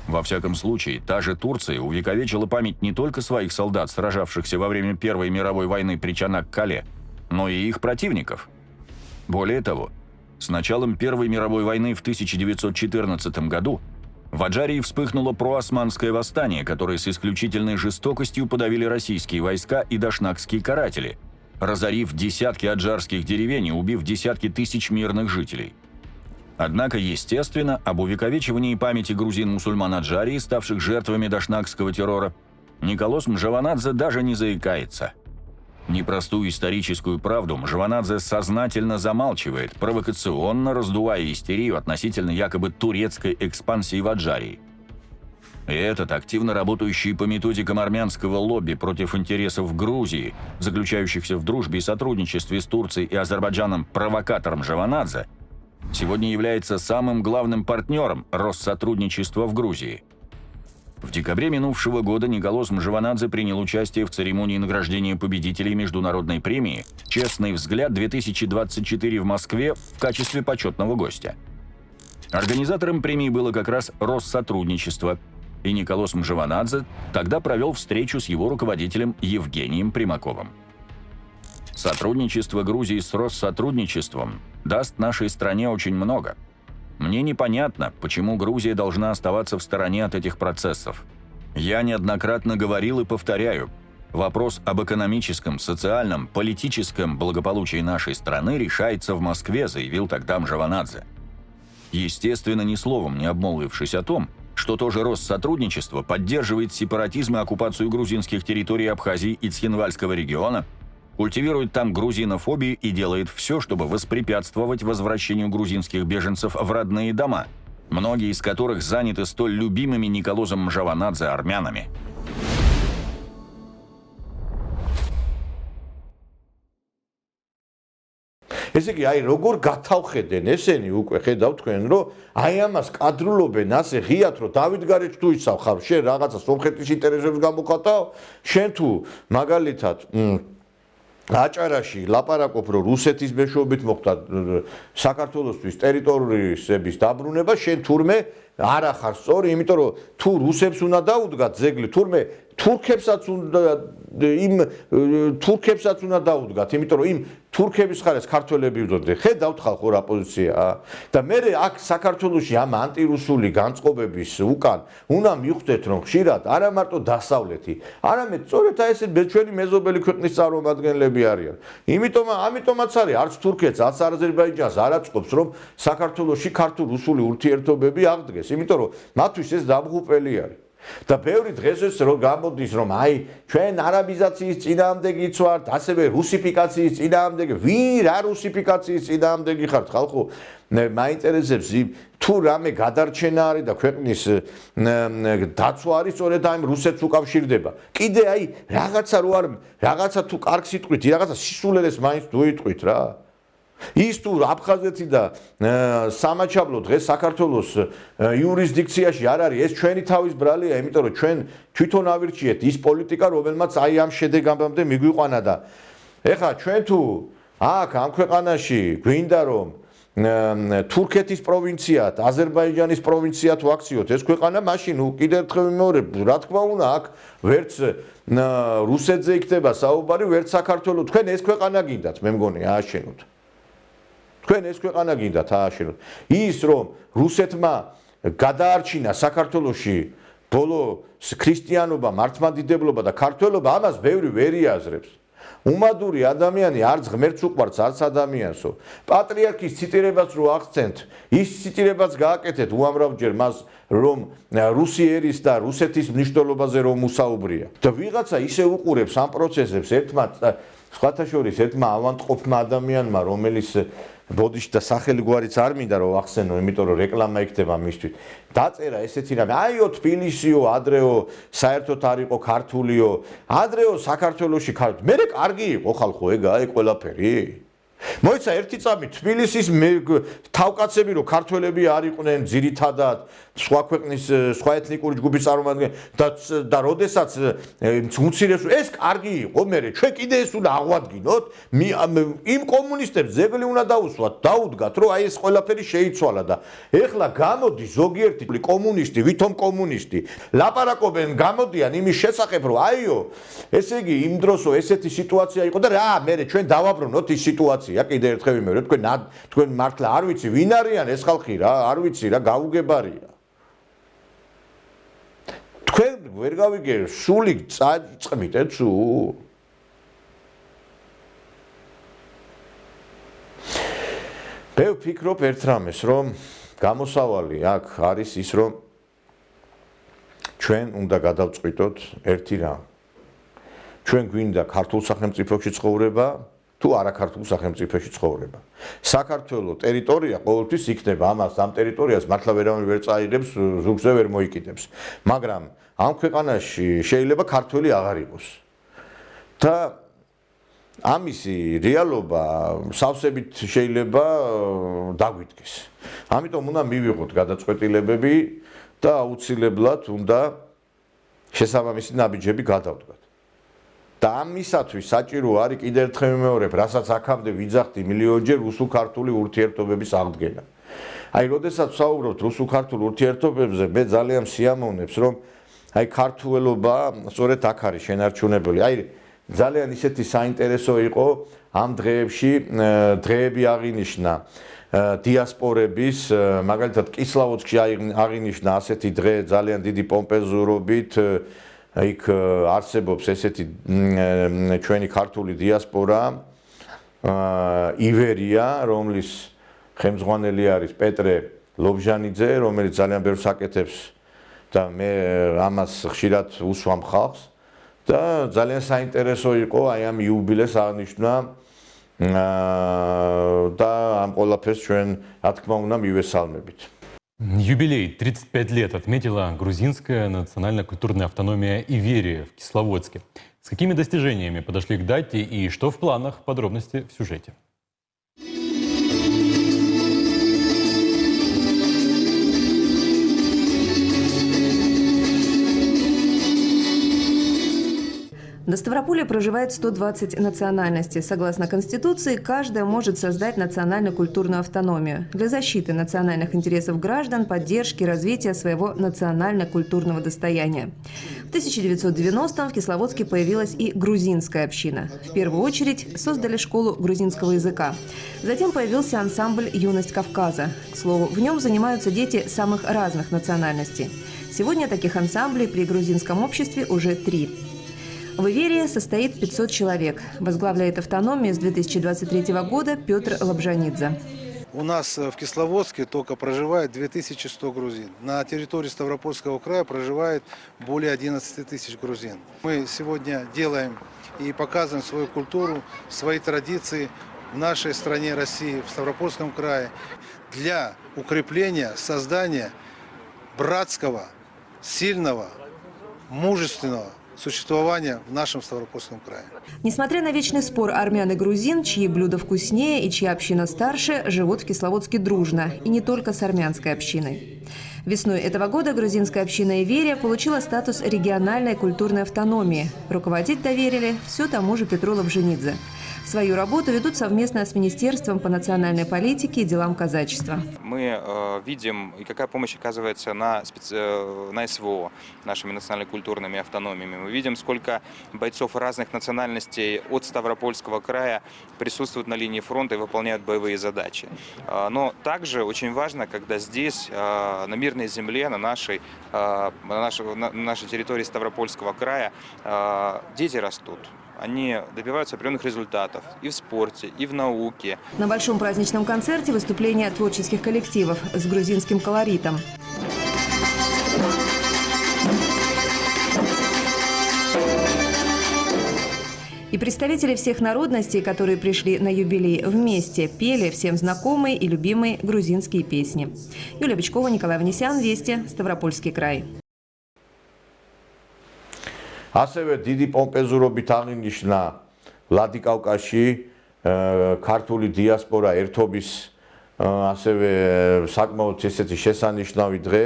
Во всяком случае, та же Турция увековечила память не только своих солдат, сражавшихся во время Первой мировой войны при Чанак-Кале, но и их противников. Более того, с началом Первой мировой войны в 1914 году в Аджарии вспыхнуло проосманское восстание, которое с исключительной жестокостью подавили российские войска и дашнакские каратели, разорив десятки аджарских деревень и убив десятки тысяч мирных жителей. Однако, естественно, об увековечивании памяти грузин-мусульман Аджарии, ставших жертвами дашнакского террора, Николоз Мжаванадзе даже не заикается. Непростую историческую правду Мжаванадзе сознательно замалчивает, провокационно раздувая истерию относительно якобы турецкой экспансии в Аджарии. И этот активно работающий по методикам армянского лобби против интересов Грузии, заключающихся в дружбе и сотрудничестве с Турцией и Азербайджаном провокатор Мжаванадзе, сегодня является самым главным партнером Россотрудничества в Грузии. В декабре минувшего года Николос Мжаванадзе принял участие в церемонии награждения победителей международной премии «Честный взгляд-2024» в Москве в качестве почетного гостя. Организатором премии было как раз Россотрудничество, и Николос Мжаванадзе тогда провел встречу с его руководителем Евгением Примаковым. Сотрудничество Грузии с Россотрудничеством даст нашей стране очень много. Мне непонятно, почему Грузия должна оставаться в стороне от этих процессов. Я неоднократно говорил и повторяю, вопрос об экономическом, социальном, политическом благополучии нашей страны решается в Москве, заявил тогда Мжаванадзе. Естественно, ни словом не обмолвившись о том, что тоже Россотрудничество поддерживает сепаратизм и оккупацию грузинских территорий Абхазии и Цхинвальского региона, культивирует там грузинофобию и делает все, чтобы воспрепятствовать возвращению грузинских беженцев в родные дома, многие из которых заняты столь любимыми Николосом Мжаванадзе армянами. ესე იგი, აი როგორ გათავხედენ ესენი უკვე ხედავთ თქვენ, რომ აი ამას კადრულობენ ასე ღიათ, რომ დავით გარეჯ თუ იცავ ხარ, შენ რაღაცა სომხეთის ინტერესებს გამოხატავ, შენ თუ მაგალითად აჭარაში ლაპარაკობ, რომ რუსეთის მეშვეობით მოხდა საქართველოსთვის ტერიტორიების დაბრუნება, შენ თურმე არა ხარ სწორი, იმიტომ რომ თუ რუსებს უნდა დაუდგათ ძეგლი, თურმე თურქებსაც უნდა დაუდგათ, იმიტომ რომ იმ თურქების ხარეს ქართველები უდოდნენ. ხედავთ ხალხო რა პოზიციაა. და მე აქ საქართველოში ამ ანტირუსული განწყობების უკან უნდა მივხვდეთ, რომ ხშირად არა მარტო დასავლეთი, არამედ სწორედ აი ეს ჩვენი მეზობელი ქვეყნის წარმომადგენლები არიან. ამიტომაც არის არც თურქეთს, არც აზერბაიჯანს არ აწყობს, რომ საქართველოში ქართულ-რუსული ურთიერთობები აღდგეს, იმიტომ რომ მათთვის ეს დამღუპელი არის. და ბევრი დღეს რომ გამოდის, რომ აი ჩვენ არაბიზაციის წინააღმდეგი ვართ, ასევე რუსიფიკაციის წინააღმდეგი, ვინ რა რუსიფიკაციის წინააღმდეგი ხართ ხალხო? მაინტერესებს თუ რამე გადარჩენა არის და ქვეყნის დაცვა არის, სწორედ აი რუსეთს უკავშირდება. კიდე აი რაღაცა რო არ რაღაცა თუ კარგ სიტყვით, რაღაცა სისულელეს მაინც დუიტყვით რა. ის თუ აფხაზეთი და სამაჩაბლო დღეს საქართველოს იურისდიქციაში არ არის, ეს ჩვენი თავის ბრალია, იმიტომ რომ ჩვენ თვითონ ავირჩიეთ ის პოლიტიკა, რომელმაც აი ამ შედეგამდე მიგვიყვანა და ეხლა ჩვენ თუ აქ ამ ქვეყანაში გვინდა რომ თურქეთის პროვინციად, აზერბაიჯანის პროვინციად ვაქციოთ ეს ქვეყანა, მაშინ კიდევ ერთხელ ვიმეორებ, რა თქმა უნდა, აქ ვერც რუსეთზე იქნება საუბარი, ვერც საქართველოს. თქვენ ეს ქვეყანა გინდათ, მე მგონი, ააშენოთ. თქვენ ეს ქვეყანა გინდათ ააშენოთ. ის რომ რუსეთმა გადაარჩინა საქართველოში ბოლო ქრისტიანობა, მართლმადიდებლობა და ქართველობა, ამას ბევრი ვერ იაზრებს. უმადური ადამიანი არც ღმერთს უყვარს, არც ადამიანსო. პატრიარქის ციტირებას რო ახცენთ, ის ციტირებას გააკეთეთ უამრავჯერ მას, რომ რუსი ერის და რუსეთის მნიშვნელობაზე რომ უსაუბრია. და ვიღაცა ისე უყურებს ამ პროცესებს ერთმა სხვათა შორის ერთმა ავანტყოფმა ადამიანმა, რომელიც ბოდიში და სახელი გვარიც არ მინდა რომ ახსენო, იმიტომ რომ რეკლამა იქნება მისთვის. დაწერა ესეთი რამე, აიო თბილისიო, ადრეო საერთოდ არ იყო ქართულიო, ადრეო საქართველოში ქართული. მე კარგი იყო ხალხო, ეგაა ყველაფერი. მოიცა ერთი წამი თბილისის თავკაცები რომ ქართველები არ იყვნენ ძირითადად სხვა ქვეყნის სხვა ეთნიკური ჯგუფის წარმომადგენლები და როდესაც უმცირეს ეს კარგი იყო, მე ჩვენ კიდე ეს უნდა აღვადგინოთ, იმ კომუნისტებს ძეგლი უნდა დაუსვათ, დაუდგათ, რომ აი ეს ყველაფერი შეიცვალა და ეხლა გამოდი ზოგიერთი კომუნისტი, ვითომ კომუნისტი ლაპარაკობენ, გამოდიან იმის შესახებ, რომ აიო, ესე იგი იმ დროსო ესეთი სიტუაცია იყო და რა, მე ჩვენ დავაბრუნოთ ის სიტუაცია. კიდე ერთხელ ვიმეორებ, თქვენ მართლა არ ვიცი ვინ არიან ეს ხალხი რა, არ ვიცი რა, გაუგებარია. თქვენ ვერ გავიგე, სული წაწყმით ეცუ. მე ვფიქრობ ერთ რამეს, რომ გამოსავალი აქ არის ის, რომ ჩვენ უნდა გადავწყვიტოთ ერთი რამ. ჩვენ გვინდა ქართულ სახელმწიფოში ცხოვრება თუ არაქართულ სახელმწიფოში ცხოვრება. საქართველოს ტერიტორია ყოველთვის იქნება ამას ამ ტერიტორიას მართლა ვერავინ ვერ წაიღებს, ზურგზე ვერ მოიკიდებს. მაგრამ ამ ქვეყანაში შეიძლება ქართველი აღარ იყოს. და ამისი რეალობა სავსებით შეიძლება დაგვიდგეს. ამიტომ უნდა მივიღოთ გადაწყვეტილებები და აუცილებლად უნდა შესაბამისი ნაბიჯები გადავდგათ. და ამისათვის საჭირო არის კიდევ ერთხელ ვიმეორებ, რასაც აქამდე ვიძახდი მილიონჯერ რუსულ-ქართული ურთიერთობების აღდგენა. აი, როდესაც ვსაუბრობთ რუსულ-ქართულ ურთიერთობებზე, მე ძალიან სიამოვნებს, რომ აი ქართველობა სწორედ აქ არის შენარჩუნებული. აი, ძალიან ისეთი საინტერესო იყო ამ დღეებში დღეები აღინიშნა დიასპორების, მაგალითად კისლავოდსკში აღინიშნა ასეთი დღე ძალიან დიდი პომპეზურობით. იქ არსებობს ესეთი ჩვენი ქართული დიასპორა ივერია, რომლის ხელმძღვანელი არის პეტრე ლობჟანიძე, რომელიც ძალიან ბევრს აკეთებს და მე ამას ხშირად უსვამ ხალხს და ძალიან საინტერესო იყო აი ამ იუბილეს აღნიშვნა და ამ ყველაფერს ჩვენ რა თქმა უნდა მივესალმებით. Юбилей 35 лет отметила грузинская национально-культурная автономия Иверия в Кисловодске. С какими достижениями подошли к дате и что в планах? Подробности в сюжете. На Ставрополе проживает 120 национальностей. Согласно Конституции, каждая может создать национально-культурную автономию для защиты национальных интересов граждан, поддержки и развития своего национально-культурного достояния. В 1990-м в Кисловодске появилась и грузинская община. В первую очередь создали школу грузинского языка. Затем появился ансамбль «Юность Кавказа». К слову, в нем занимаются дети самых разных национальностей. Сегодня таких ансамблей при грузинском обществе уже 3. В Иверии состоит 500 человек. Возглавляет автономию с 2023 года Петр Лобжанидзе. У нас в Кисловодске только проживает 2100 грузин. На территории Ставропольского края проживает более 11 тысяч грузин. Мы сегодня делаем и показываем свою культуру, свои традиции в нашей стране России, в Ставропольском крае, для укрепления, создания братского, сильного, мужественного существования в нашем Ставропольском крае. Несмотря на вечный спор армян и грузин, чьи блюда вкуснее и чья община старше, живут в Кисловодске дружно. И не только с армянской общиной. Весной этого года грузинская община Иверия получила статус региональной культурной автономии. Руководить доверили все тому же Петру Лобжанидзе. Свою работу ведут совместно с Министерством по национальной политике и делам казачества. Мы видим, и какая помощь оказывается на СВО нашими национально-культурными автономиями. Мы видим, сколько бойцов разных национальностей от Ставропольского края присутствуют на линии фронта и выполняют боевые задачи. Но также очень важно, когда здесь, на мирной земле, на нашей территории Ставропольского края, дети растут. Они добиваются определенных результатов и в спорте, и в науке. На большом праздничном концерте выступления творческих коллективов с грузинским колоритом. И представители всех народностей, которые пришли на юбилей, вместе пели всем знакомые и любимые грузинские песни. Юлия Бычкова, Николай Ванесян, Вести, Ставропольский край. ასევე დიდი პომპეზურობით აღინიშნა ვლადიკავკაზში ქართული დიასპორა ერთობის ასევე საკმაოდ ესეთი შესანიშნავი დღე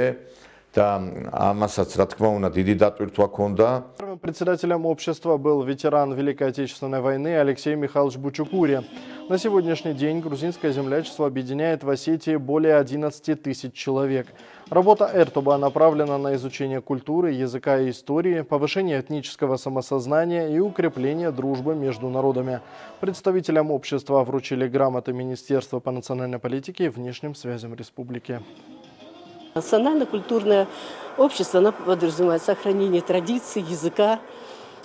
და ამასაც რა თქმა უნდა დიდი დატვირთვა ჰქონდა. Первым председателем общества был ветеран Великой Отечественной войны Алексей Михайлович Бучукури. На сегодняшний день грузинское землячество объединяет в Осетии более 11 тысяч человек. Работа Эртуба направлена на изучение культуры, языка и истории, повышение этнического самосознания и укрепление дружбы между народами. Представителям общества вручили грамоты Министерства по национальной политике и внешним связям республики. Национально-культурное общество оно подразумевает сохранение традиций, языка.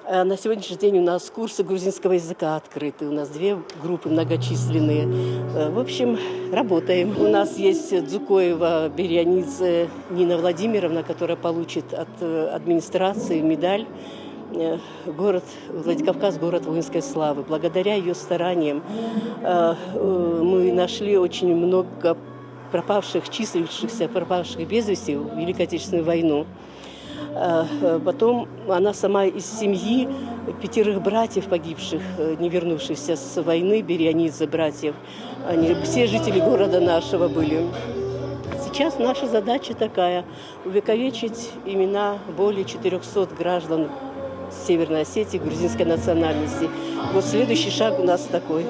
На сегодняшний день у нас курсы грузинского языка открыты. У нас 2 группы многочисленные. В общем, работаем. У нас есть Дзукоева Берянидзе Нина Владимировна, которая получит от администрации медаль город Владикавказ, город воинской славы. Благодаря ее стараниям мы нашли очень много пропавших, числящихся, пропавших без вести в Великой Отечественную войну. Потом она сама из семьи 5 братьев погибших, не вернувшихся с войны, Берианидзе братьев. Они все жители города нашего были. Сейчас наша задача такая – увековечить имена более 400 граждан Северной Осетии, грузинской национальности. Вот следующий шаг у нас такой.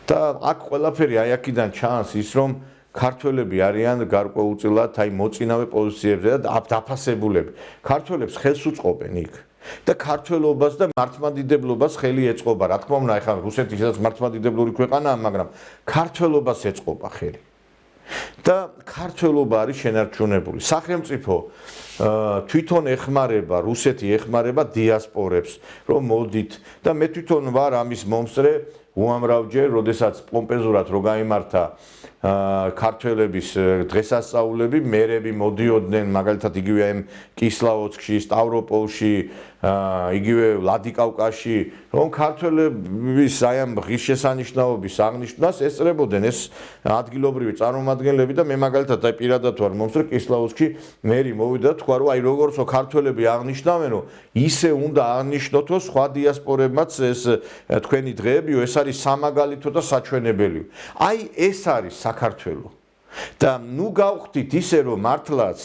და აქ ყველაფერი აი აქედან ჩანს ის რომ ქართველები არიან გარკვეულწილად აი მოწინავე პოზიციებზე და დაფასებულები. ქართველებს ხელს უწყობენ იქ. და ქართველობას და მართლმადიდებლობას ხელი ეწყობა. რა თქმა უნდა, ეხლა რუსეთი ისედაც მართლმადიდებლური ქვეყანაა, მაგრამ ქართველობას ეწყობა ხელი. და ქართველობა არის შენარჩუნებული. სახელმწიფო თვითონ ეხმარება, რუსეთი ეხმარება დიასპორებს, რომ მოდით და მე თვითონ ვარ ამის მომსწრე უამრავჯერ, როდესაც პომპეზურად რო გაიმართა ქართველების დღესასწაულები, მერები მოდიოდნენ, მაგალითად იგივე ამ კისლავოცკში, სტავროპოლში, იგივე ვლადიკავკაზში, რომ ქართველების აი ამ ღირსშესანიშნაობის აღნიშვნას ესწრებოდნენ ეს ადგილობრივი წარმომადგენლები და მე მაგალითად აი პირადად ვარ მომსწრე კისლავოცკში, მერი მოვიდა და თქვა რომ აი როგორცო ქართველები აღნიშნავენო, ისე უნდა აღნიშნოთო სხვა დიასპორებმაც ეს თქვენი დღეებიო, ეს არის სამაგალითო და საჩვენებელიო. აი ეს არის საქართველო. და ნუ გავხდით ისე რომ მართლაც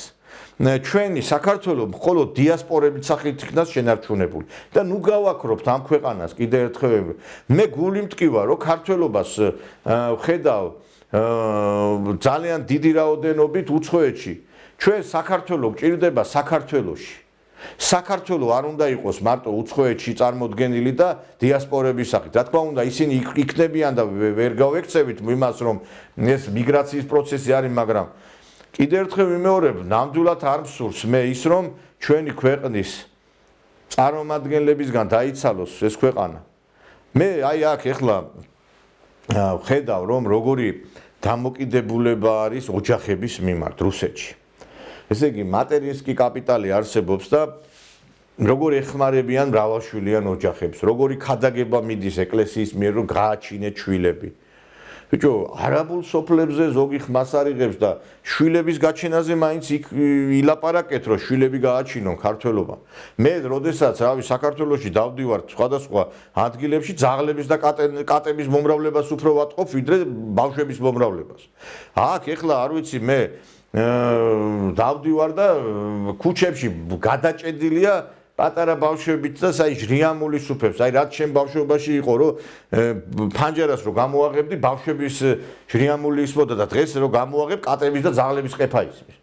ჩვენი საქართველო მხოლოდ დიასპორების სახით იქნას შენარჩუნებული. და ნუ გავაკრობთ ამ ქვეყანას კიდე ერთხელ. მე გული მტკივა რომ ქართველობას ვხედავ ძალიან დიდი რაოდენობით უცხოეთში. ჩვენ საქართველო გჭირდება საქართველოში. საქართველო არ უნდა იყოს მარტო უცხოეთში წარმოდგენილი და დიასპორების სახით. რა თქმა უნდა, ისინი იქნებიან და ვერ გავექცევით იმას, რომ ეს მიგრაციის პროცესი არის, მაგრამ კიდე ერთხელ ვიმეორებ, ნამდვილად არ მსურს მე ის, რომ ჩვენი ქვეყნის წარმომადგენლებისგან დაიცალოს ეს ქვეყანა. მე აი აქ ეხლა ვხედავ, რომ როგორი დამოკიდებულება არის ოჯახების მიმართ რუსეთში. ესე იგი, მატერინსკი კაპიტალი არსებობს და როგორ ეხმარებიან მრავალშვილიან ოჯახებს, როგორი ქადაგება მიდის ეკლესიის მიერ, რომ გააჩინეთ შვილები. ბიჭო, არაბულ სოფლებზე ზოგი ხმას არიღებს და შვილების გაჩენაზე მაინც ილაპარაკეთ, რომ შვილები გააჩინონ ქართველობა. მე, როდესაც რავი, საქართველოში დავდივარ სხვადასხვა ადგილებში, ძაღლების და კატების მომრავლებას უფრო ვატყობ, ვიდრე ბავშვების მომრავლებას. აქ ეხლა არ ვიცი მე დავდივარ და ქუჩებში გადაჭედილია პატარა ბავშვებით და აი ჟრიამული სუფებს. აი რაც შენ ბავშვობაში იყო, რომ ფანჯარას რო გამოაღებდი, ბავშვების ჟრიამული ისმოდა და დღეს რო გამოაღებ, კატების და ძაღლების ყეფა ისმის.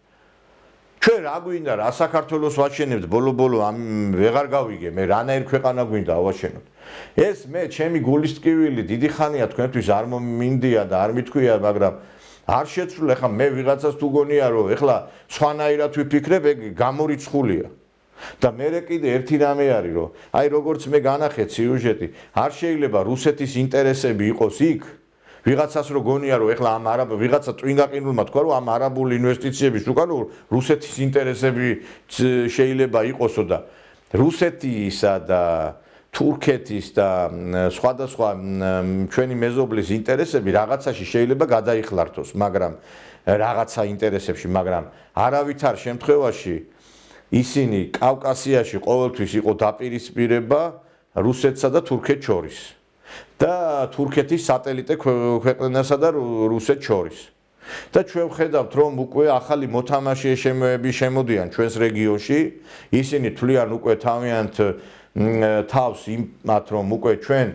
ჩვენ რა გვინდა რა საქართველოს ვაჩენებთ ბოლო-ბოლო ამ ვეღარ გავიგე, მე რანაირ ქვეყანა გვინდა ავაჩენოთ. ეს მე ჩემი გულის ტკივილი დიდი ხანია თქვენთვის არ მომინდია და არ მithქვია, მაგრამ არ შეცვლა, ეხლა მე ვიღაცას თუ გონია რომ ეხლა სხვანაირად ვიფიქრებ, ეგ გამორიცხულია. და მე კიდე ერთი რამე არის, რომ აი როგორც მე განახეთ სიუჟეტი, არ შეიძლება რუსეთის ინტერესები იყოს იქ, ვიღაცას რო გონია რომ ეხლა ამ ვიღაცა ტვინგაყინულმა თქვა რომ ამ არაბული ინვესტიციების უკან რუსეთის ინტერესები შეიძლება იყოსო და რუსეთისა და თურქეთის და სხვადასხვა ჩვენი მეზობლის ინტერესები რაღაცაში შეიძლება გადაიხლართოს, მაგრამ რაღაცა ინტერესებში, მაგრამ არავითარ შემთხვევაში ისინი კავკასიაში ყოველთვის იყო დაპირისპირება რუსეთსა და თურქეთს შორის და თურქეთის სატელიტე ქვეყნასა და რუსეთს შორის. და ჩვენ ვხედავთ, რომ უკვე ახალი მოთამაშეები შემოდიან ჩვენს რეგიონში, ისინი თვლიან უკვე თავიანთ თავს იმათ, რომ უკვე ჩვენ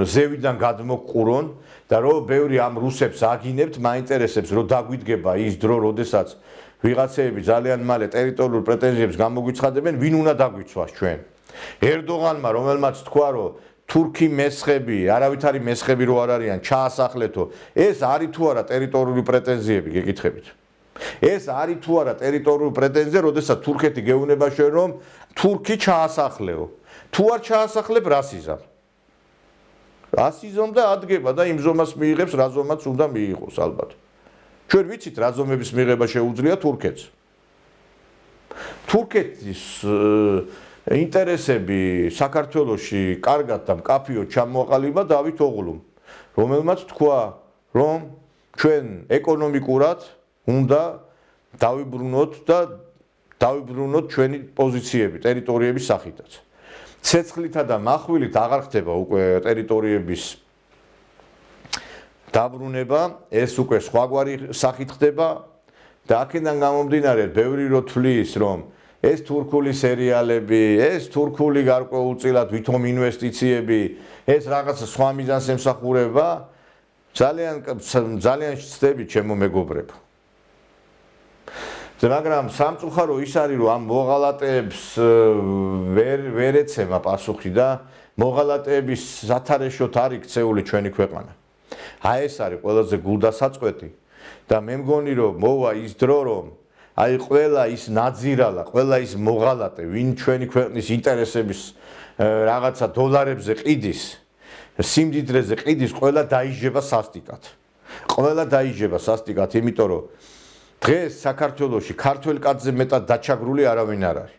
ზევიდან გადმოყურონ და რომ ბევრი ამ რუსებს აგინებთ, მაინტერესებს, რომ დაგვიდგება ის დრო, როდესაც ვიღაცეები ძალიან მალე ტერიტორიულ პრეტენზიებს გამოგვიცხადებენ, ვინ უნდა დაგვიცვას ჩვენ. ერდოღანმა, რომელმაც თქვა, რომ თურქი მესხები, არავითარი მესხები რო არ არიან, ჩაასახლეთო, ეს არის თუ არა ტერიტორიული პრეტენზიები, გეკითხებით. ეს არის თუ არა ტერიტორიული პრეტენზია, როდესაც თურქეთი გეუბნება ჩვენ, რომ თურქი ჩაასახლეო. თუ არ ჩაასახლებ, რას იზამ? რას იზომ და ადგება და იმ ზომას მიიღებს, რა ზომაც უნდა მიიღოს ალბათ. ჩვენ ვიცით რა ზომების მიღება შეუძლია თურქეთს. თურქეთის ინტერესები საქართველოში კარგად და მკაფიოდ ჩამოაყალიბა დავით ოღლუმ, რომელმაც თქვა, რომ ჩვენ ეკონომიკურად უნდა დავიბრუნოთ ჩვენი პოზიციები ტერიტორიების სახითაც. ცეცხლითა და מחვილით აღარ ხდება უკვე ტერიტორიების დაბრუნება, ეს უკვე სხვაგვარი სახით ხდება და აქედან გამომდინარე ბევრი რო თვლის, რომ ეს თურქული სერიალები, ეს თურქული გარკვეულწილად ვითომ ინვესტიციები, ეს რაღაც სხვა მიზანს ემსახურება, ძალიან ვცდები ჩემო მეგობრებო. მაგრამ სამწუხარო ის არის, რომ ამ მოღალატეებს ვერ ეცემა პასუხი და მოღალატეების სათარეშოდ არის ქცეული ჩვენი ქვეყანა. აი ეს არის ყველაზე გულდასაწყვეტი და მე მგონი, რომ მოვა ის დრო, რომ აი ყველა ის ნაძირალა, ყველა ის მოღალატე, ვინ ჩვენი ქვეყნის ინტერესების რაღაცა დოლარებზე ყიდის, სიმდიდრეზე ყიდის, ყველა დაიჯება სასტიკად. ყველა დაიჯება სასტიკად, იმიტომ რომ დღეს საქართველოში ქართველ კაცზე მეტად დაჩაგრული არავინ არ არის.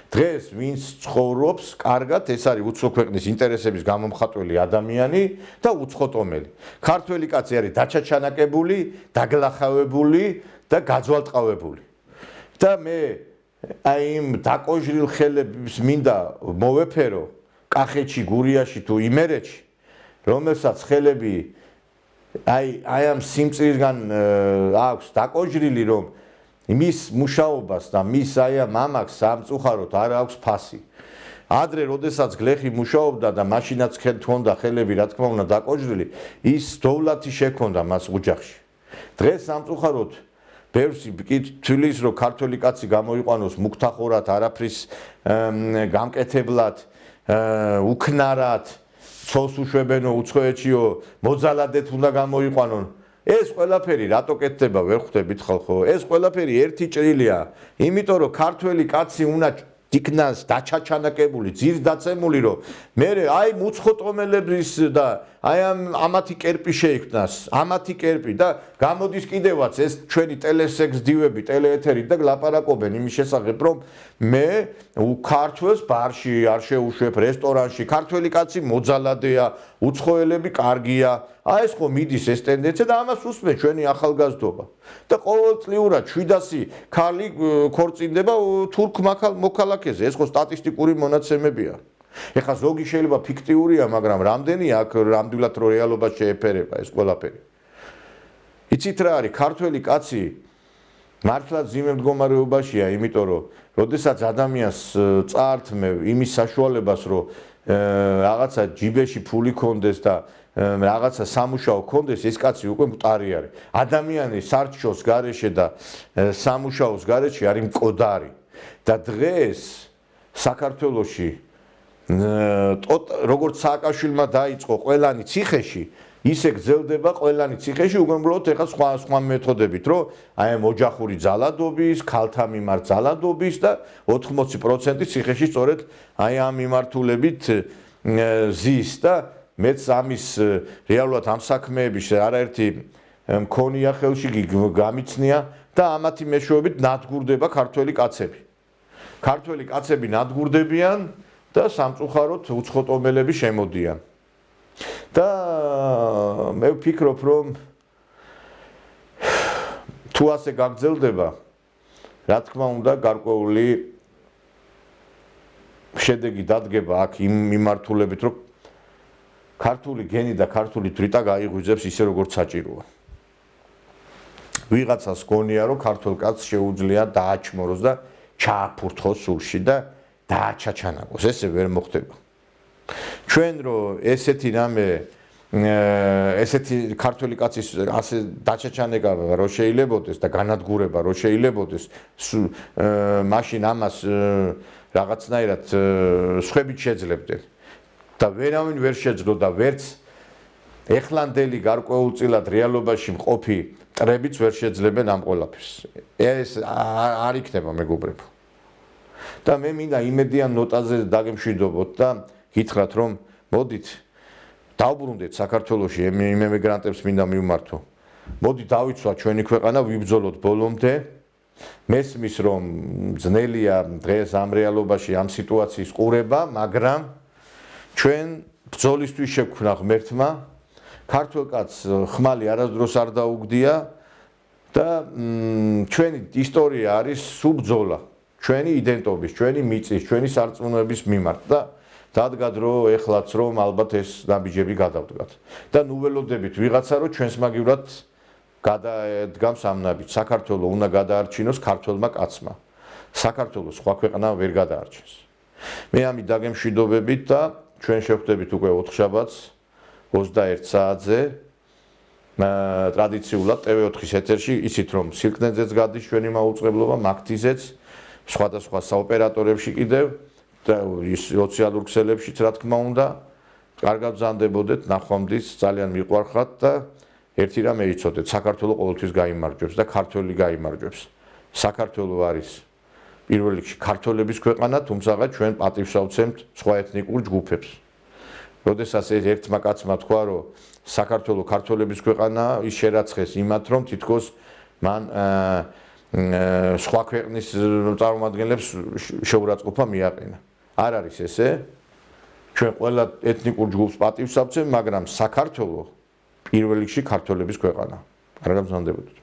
დღეს ვინც ცხოვრობს კარგად, ეს არის უცხო ქვეყნის ინტერესების გამომხატველი ადამიანი და უცხოტომელი. ქართველი კაცი არის დაჩაჩანაკებული, დაგლახავებული და გაძვალტყავებული. და მე აი იმ დაკოჟრილ ხელებს მინდა მოვეფერო კახეთში, გურიაში თუ იმერეთში, რომელსაც ხელები აი ამ სიმწირგან აქვს დაკოჟრილი, რომ მის მუშაობას და მის აი ამ ამაკს სამწუხაროდ არ აქვს ფასი. ადრე, როდესაც გლეხი მუშაობდა და მაშინაც ჰქონდა ხელები, რა თქმა უნდა, დაკოჟრილი, ის დოვლათი შექონდა მას ოჯახში. დღეს სამწუხაროდ ბევრს თვლის, რომ ქართველი კაცი გამოიყვანოს მუქთახორად, არაფრის გამკეთებლად, უქნარად, ცოლს უშვებენო, უცხოეთშიო, მოძალადეთ უნდა გამოიყვანონ. ეს ყველაფერი რატო კეთდება ვერ ხვდებით ხალხო? ეს ყველაფერი ერთი ჭრილია, იმიტომ რომ ქართველი კაცი უნდა იქნას დაჩაჩანაკებული, ძირს დაცემული, რომ მე აი მუცხოტომელების და აი ამათი კერპი შეიქმნას, ამათი კერპი და გამოდის კიდევაც ეს ჩვენი ტელესექს დივები, ტელეეთერი და ლაპარაკობენ იმის შესახებ, რომ მე ქართველს ბარში არ შეუშვებ, რესტორანში, ქართველი კაცი მოძალადეა, უცხოელები კარგია. აი ეს ხო მიდის ეს ტენდენცია და ამას უსმენ ჩვენი ახალგაზრდობა. და ყოველწლიურად 700 ქალი ქორწინდება თურქ მოქალაქეზე. ეს ხო სტატისტიკური მონაცემებია. ეხლა ზოგი შეიძლება ფიქტიურია, მაგრამ რამდენია აქ რამდვილად რო რეალობას შეეფერება ეს ყველაფერი. იცით რა არის, ქართველი კაცი მართლაც ძიმე მდგომარეობაშია, იმიტომ რომ როდესაც ადამიანს წაართმევ იმის საშუალებას, რომ რაღაცა ჯიბეში ფული კონდეს და რაღაცა სამუშაო კონდეს, ეს კაცი უკვე მყარი არის. ადამიანი სარჩოს გარეშე და სამუშაოს გარეშე არის მკვდარი. და დღეს საქართველოში როგორც სააკაშვილმა დაიწყო ყველანი ციხეში, ისე გრძელდება ყველანი ციხეში, უბრალოდ ეხლა სხვა მეთოდებით, რომ აი ამ ოჯახური ძალადობის, ქალთა მიმართ ძალადობის და 80% ციხეში სწორედ აი ამ მიმართულებით ზის და მეც ამის რეალურად ამ საქმეების არაერთი მქონია ხელში გამიცნია და ამათი მეშვეობით ნადგურდება ქართველი კაცები. ქართველი კაცები ნადგურდებიან და სამწუხაროდ უცხოტომელები შემოდიან. და მე ვფიქრობ, რომ თუ ასე გაგრძელდება, რა თქმა უნდა, გარკვეული შედეგი დადგება აქ იმ მიმართულებით, რომ ქართული გენი და ქართული დრიტა გაიღვიძებს ისე როგორც საჭიროა. ვიღაცას გონია, რომ ქართულ კაცს შეუძლია დააჩმოროს და ჩააფურთხოს სულში და დააჩაჩანაკოს. ესე ვერ მოხდება. ჩვენ რომ ესეთი რამე ესეთი ქართველი კაცის ასე დაჩაჩანეკა რო შეიძლებოდეს და განადგურება რო შეიძლებოდეს, მაშინ ამას რაღაცნაირად სხვებით შეძლებდნენ. და ვერავინ ვერ შეძლო და ვერც ეხლანდელი გარკვეულწილად რეალობაში მყოფი მტრებიც ვერ შეძლებენ ამ ყველაფერს. ეს არ იქნება მეგობრებო. და მე მინდა იმედიან ნოტაზე დაგემშვიდობოთ და გითხრათ, რომ მოდით დავბრუნდეთ საქართველოში, იმემიგრანტებს მინდა მივმართო. მოდით დავიცვათ ჩვენი ქვეყანა, ვიბრძოლოთ ბოლომდე მესმის რომ ძნელია დღეს ამ რეალობაში ამ სიტუაციის ყურება, მაგრამ ჩვენ ბრძოლისთვის შევქმნა ღმერთმა, ქართველ კაცს ხმალი არასდროს არ დაუგდია და ჩვენი ისტორია არის სულ ბრძოლა, ჩვენი იდენტობის, ჩვენი მიწის, ჩვენი სარწმუნოების მიმართ და დადგათ რომ ეხლაც რომ ალბათ ეს ნაბიჯები გადავდგათ და ნუ ველოდებით ვიღაცა რომ ჩვენს მაგივრად გადაედგამს ამ ნაბიჯს. საქართველო უნდა გადაარჩინოს ქართველმა კაცმა. საქართველოს სხვა ქვეყანა ვერ გადაარჩენს. მე ამით დაგემშვიდობებით და ჩვენ შევხვდებით უკვე 4 შაბათს 21 საათზე ტრადიციულად TV4-ის ეთერში, იცით რომ სილკნეძეც გადის ჩვენი მაუწყებლობა, მაგთიზეც, სხვადასხვა საოპერატორებში კიდევ და სოციალურ ქსელებშიც რა თქმა უნდა. კარგად ბრძანდებოდეთ, ნახვამდის ძალიან მიყვარხართ და ერთი რამე იცოდეთ, საქართველო ყოველთვის გაიმარჯვებს და ქართველი გაიმარჯვებს. საქართველო არის პირველ რიგში ქართველების ქვეყანა, თუმცა ჩვენ პატივს ავცემთ სხვა ეთნიკურ ჯგუფებს. როდესაც ერთმა კაცმა თქვა, რომ საქართველო ქართველების ქვეყანაა, ის შერაცხეს იმათ, რომ თითქოს მან სხვა ქვეყნის წარმომადგენლებს შეურაცხყოფა მიაყენა. არ არის ესე. ჩვენ ყველა ეთნიკურ ჯგუფს პატივს ავცემთ, მაგრამ საქართველო პირველ რიგში ქართველების ქვეყანა. კარგად ბრძანდებოდეთ.